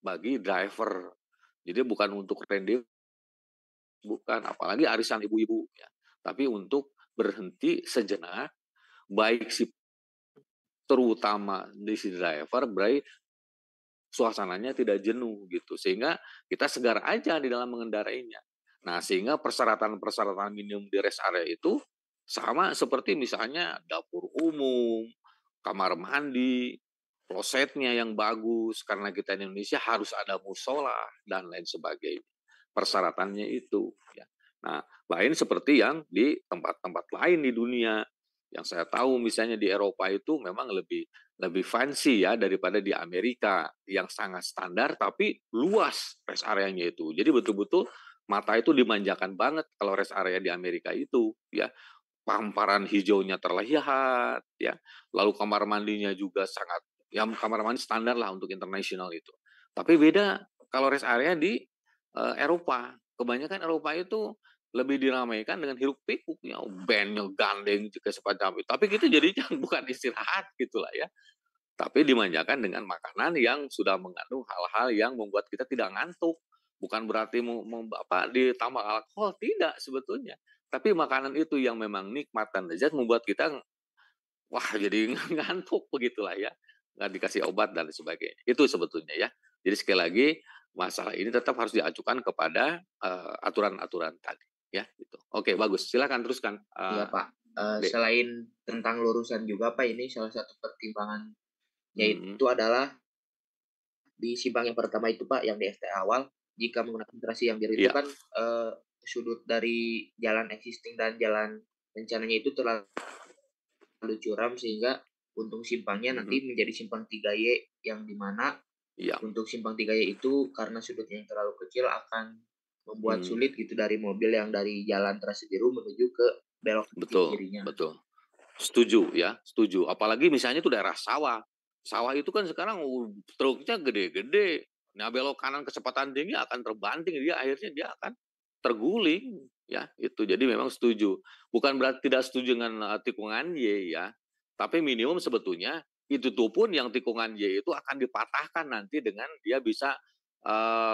bagi driver. Jadi bukan untuk rendezvous, bukan, apalagi arisan ibu-ibu ya. Tapi untuk berhenti sejenak, baik si terutama di si driver, baik suasananya tidak jenuh gitu, sehingga kita segar aja di dalam mengendarainya. Nah, sehingga persyaratan minimum di rest area itu sama seperti misalnya dapur umum, kamar mandi, klosetnya yang bagus, karena kita di Indonesia harus ada musola dan lain sebagainya. Persyaratannya itu ya. Nah, lain seperti yang di tempat-tempat lain di dunia Yang saya tahu misalnya di Eropa itu memang lebih fancy ya daripada di Amerika yang sangat standar tapi luas rest areanya itu. Jadi betul-betul mata itu dimanjakan banget kalau rest area di Amerika itu ya. Hamparan hijaunya terlihat ya. Lalu kamar mandinya juga sangat ya, kamar mandi standar lah untuk internasional itu. Tapi beda kalau rest area di Eropa. Kebanyakan Eropa itu lebih diramaikan dengan hiruk pikuk ya, bandnya gandeng juga semacam itu. Tapi gitu jadinya bukan istirahat gitulah ya. Tapi dimanjakan dengan makanan yang sudah mengandung hal-hal yang membuat kita tidak ngantuk. Bukan berarti ditambah alkohol, tidak sebetulnya. Tapi makanan itu yang memang nikmat dan lezat membuat kita wah jadi ngantuk begitulah ya. Nggak dikasih obat dan sebagainya. Itu sebetulnya ya. Jadi sekali lagi masalah ini tetap harus diajukan kepada aturan-aturan tadi ya gitu. Oke, bagus. Silakan teruskan. Iya, Pak. Selain tentang lurusan juga Pak, ini salah satu pertimbangan yaitu adalah di simpang yang pertama itu Pak, yang di FT awal, jika menggunakan trasi yang biru itu kan sudut dari jalan existing dan jalan rencananya itu terlalu curam sehingga untuk simpangnya nanti menjadi simpang 3Y yang dimana untuk simpang 3Y itu karena sudutnya yang terlalu kecil akan membuat sulit gitu dari mobil yang dari jalan trasi biru menuju ke belok kirinya. Betul. Setuju ya, setuju. Apalagi misalnya itu daerah sawah. Sawah itu kan sekarang truknya gede-gede. Nah, belok kanan kecepatan tinggi akan terbanting, akhirnya dia akan terguling ya. Itu jadi memang setuju. Bukan berarti tidak setuju dengan tikungan Y ya. Tapi minimum sebetulnya itu tuh pun yang tikungan Y itu akan dipatahkan nanti dengan dia bisa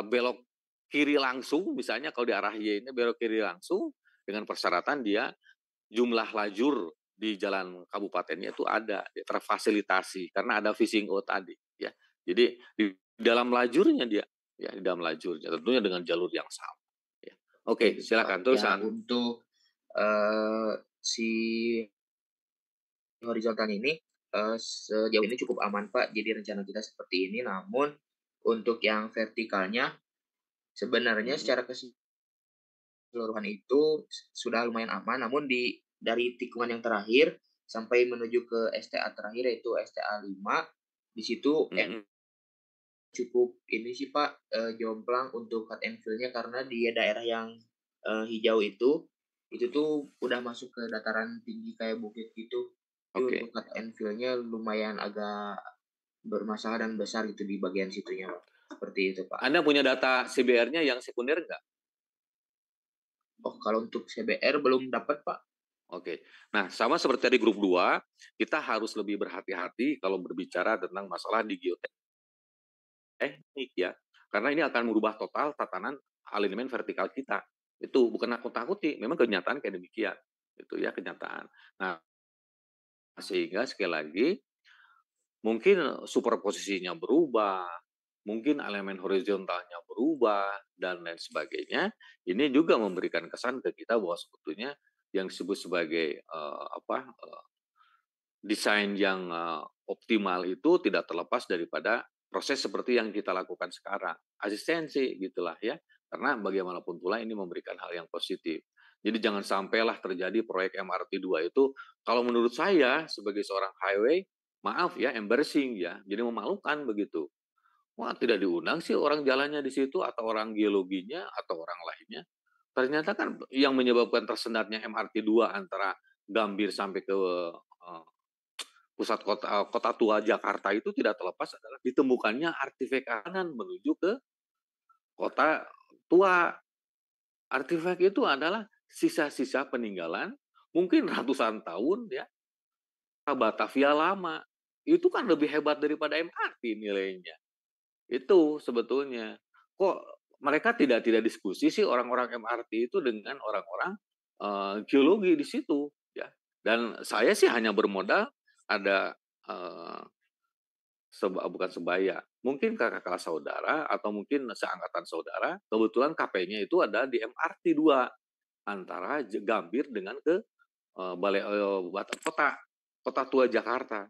belok kiri langsung, misalnya kalau di arah Y ini belok kiri langsung dengan persyaratan dia jumlah lajur di jalan kabupatennya itu ada terfasilitasi karena ada fishing out tadi ya. Jadi di dalam lajurnya dia ya, di dalam lajurnya tentunya dengan jalur yang sama ya. Oke, silakan terusan. Ya, untuk si horizontal ini sejauh ini cukup aman Pak. Jadi rencana kita seperti ini, namun untuk yang vertikalnya sebenarnya secara keseluruhan itu sudah lumayan aman, namun dari tikungan yang terakhir sampai menuju ke STA terakhir yaitu STA 5 di situ cukup ini sih Pak jomplang untuk cut and fill-nya karena di daerah yang hijau itu tuh udah masuk ke dataran tinggi kayak bukit gitu. Untuk cut and fill-nya lumayan agak bermasalah dan besar gitu di bagian situnya Pak. Seperti itu Pak. Anda punya data CBR-nya yang sekunder nggak? Oh, kalau untuk CBR belum dapat, Pak. Oke. Nah, sama seperti tadi grup 2, kita harus lebih berhati-hati kalau berbicara tentang masalah di geoteknik ya. Karena ini akan merubah total tatanan alignment vertikal kita. Itu bukan nakut-nakuti, memang kenyataan kayak demikian. Itu ya kenyataan. Nah, sehingga sekali lagi mungkin superposisinya berubah, mungkin elemen horizontalnya berubah dan lain sebagainya. Ini juga memberikan kesan ke kita bahwa sebetulnya yang disebut sebagai desain yang optimal itu tidak terlepas daripada proses seperti yang kita lakukan sekarang, asistensi gitulah ya. Karena bagaimanapun pula ini memberikan hal yang positif. Jadi jangan sampailah terjadi proyek MRT 2 itu, kalau menurut saya sebagai seorang highway, maaf ya, embarrassing ya, jadi memalukan begitu. Wah, tidak diundang sih orang jalannya di situ atau orang geologinya atau orang lainnya. Ternyata kan yang menyebabkan tersendatnya MRT 2 antara Gambir sampai ke pusat kota tua Jakarta itu tidak terlepas adalah ditemukannya artefak kanan menuju ke kota tua. Artefak itu adalah sisa-sisa peninggalan mungkin ratusan tahun ya Batavia lama. Itu kan lebih hebat daripada MRT nilainya. Itu sebetulnya. Kok mereka tidak diskusi sih orang-orang MRT itu dengan orang-orang geologi di situ ya. Dan saya sih hanya bermodal ada bukan sebaya, mungkin kakak kelas saudara atau mungkin seangkatan saudara, kebetulan KP-nya itu ada di MRT 2 antara Gambir dengan ke balai kota tua Jakarta.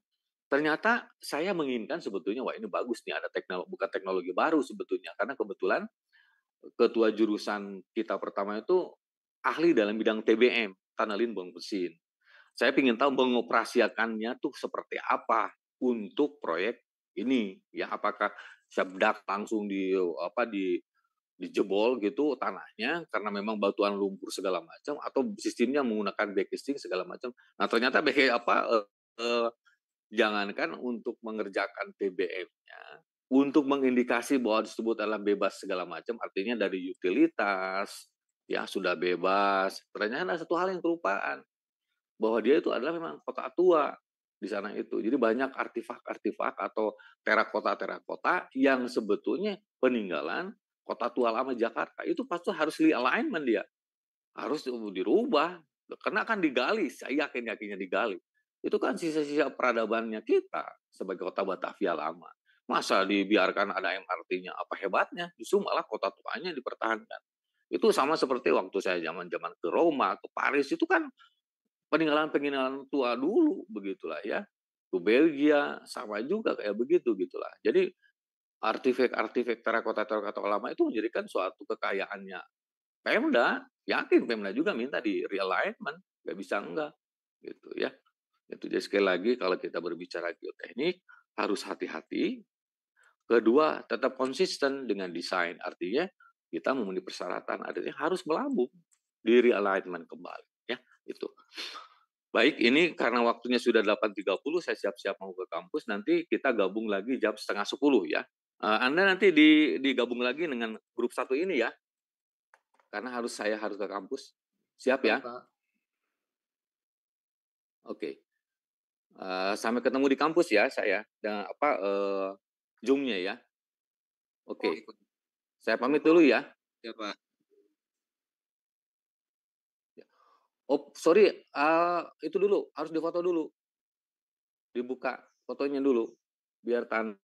Ternyata saya menginginkan sebetulnya, wah ini bagus nih ada bukan teknologi baru sebetulnya, karena kebetulan ketua jurusan kita pertama itu ahli dalam bidang TBM, tunnel bong mesin. Saya ingin tahu mengoperasikannya tuh seperti apa untuk proyek ini, ya apakah sabdak langsung dijebol gitu tanahnya karena memang batuan lumpur segala macam, atau sistemnya menggunakan backcasting segala macam. Nah ternyata jangankan untuk mengerjakan TBM-nya, untuk mengindikasi bahwa disebut adalah bebas segala macam, artinya dari utilitas ya sudah bebas. Ternyata ada satu hal yang kelupaan, bahwa dia itu adalah memang kota tua di sana itu. Jadi banyak artefak-artefak atau terakota yang sebetulnya peninggalan kota tua lama Jakarta. Itu pasti harus realignment dia. Harus dirubah. Karena akan digali, saya yakinnya digali. Itu kan sisa-sisa peradabannya kita sebagai kota Batavia lama. Masa dibiarkan ada MRT-nya, apa hebatnya? Justru malah kota tuanya dipertahankan. Itu sama seperti waktu saya zaman-zaman ke Roma, ke Paris, itu kan peninggalan tua dulu, begitulah ya. Ke Belgia, sama juga kayak begitu, gitulah. Jadi artefak terakota lama itu menjadikan suatu kekayaannya Pemda. Yakin Pemda juga minta di realignment, nggak bisa enggak, gitu ya. Itu jadi sekali lagi kalau kita berbicara geoteknik harus hati-hati. Kedua, tetap konsisten dengan desain, artinya kita memenuhi persyaratan, artinya harus melambung di realignment kembali, ya itu. Baik, ini karena waktunya sudah 8.30, saya siap-siap mau ke kampus. Nanti kita gabung lagi jam 9:30 ya. Anda nanti digabung lagi dengan grup 1 ini ya. Karena saya harus ke kampus. Siap ya? Oke. Sampai ketemu di kampus ya saya. Dan Zoom-nya ya. Oke. Saya pamit dulu ya. Ya, Pak. Oh, sorry, itu dulu, harus difoto dulu. Dibuka fotonya dulu, biar tahan.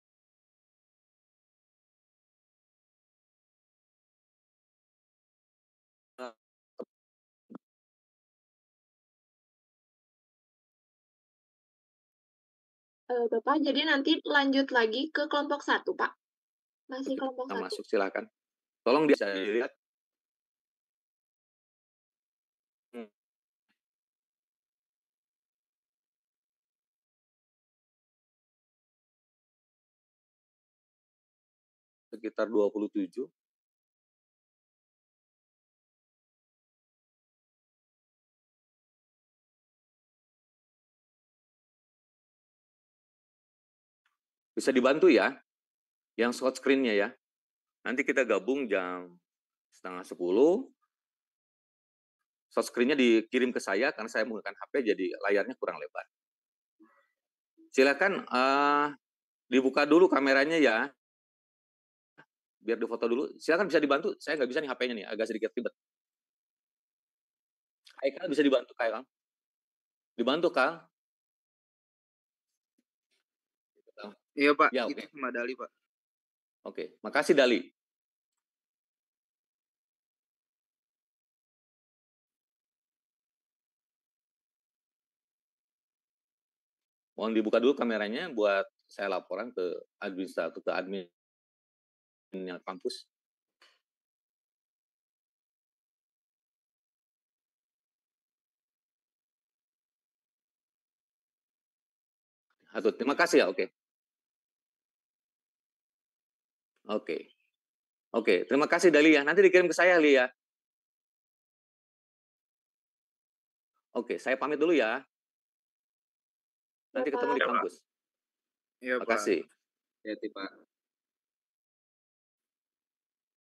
Bapak, jadi nanti lanjut lagi ke kelompok 1, Pak? Masih kelompok 1. Masuk, silakan. Tolong bisa dilihat. Sekitar 27. Bisa dibantu ya, yang short screen-nya ya. Nanti kita gabung jam 9:30. Short screen-nya dikirim ke saya, karena saya menggunakan HP, jadi layarnya kurang lebar. Silakan dibuka dulu kameranya ya. Biar difoto dulu. Silakan bisa dibantu. Saya nggak bisa nih HP-nya nih, agak sedikit ribet. Kang bisa dibantu, Kang? Dibantu, Kang? Iya, Pak. Ya, itu sama Dali, Pak. Oke, makasih Dali. Mohon dibuka dulu kameranya buat saya laporan ke administrator, ke adminnya kampus. Terima kasih ya, oke. Oke, terima kasih Dali ya. Nanti dikirim ke saya, Li ya. Oke, saya pamit dulu ya. Nanti ketemu di kampus. Iya, Terima kasih. Pak. Pak.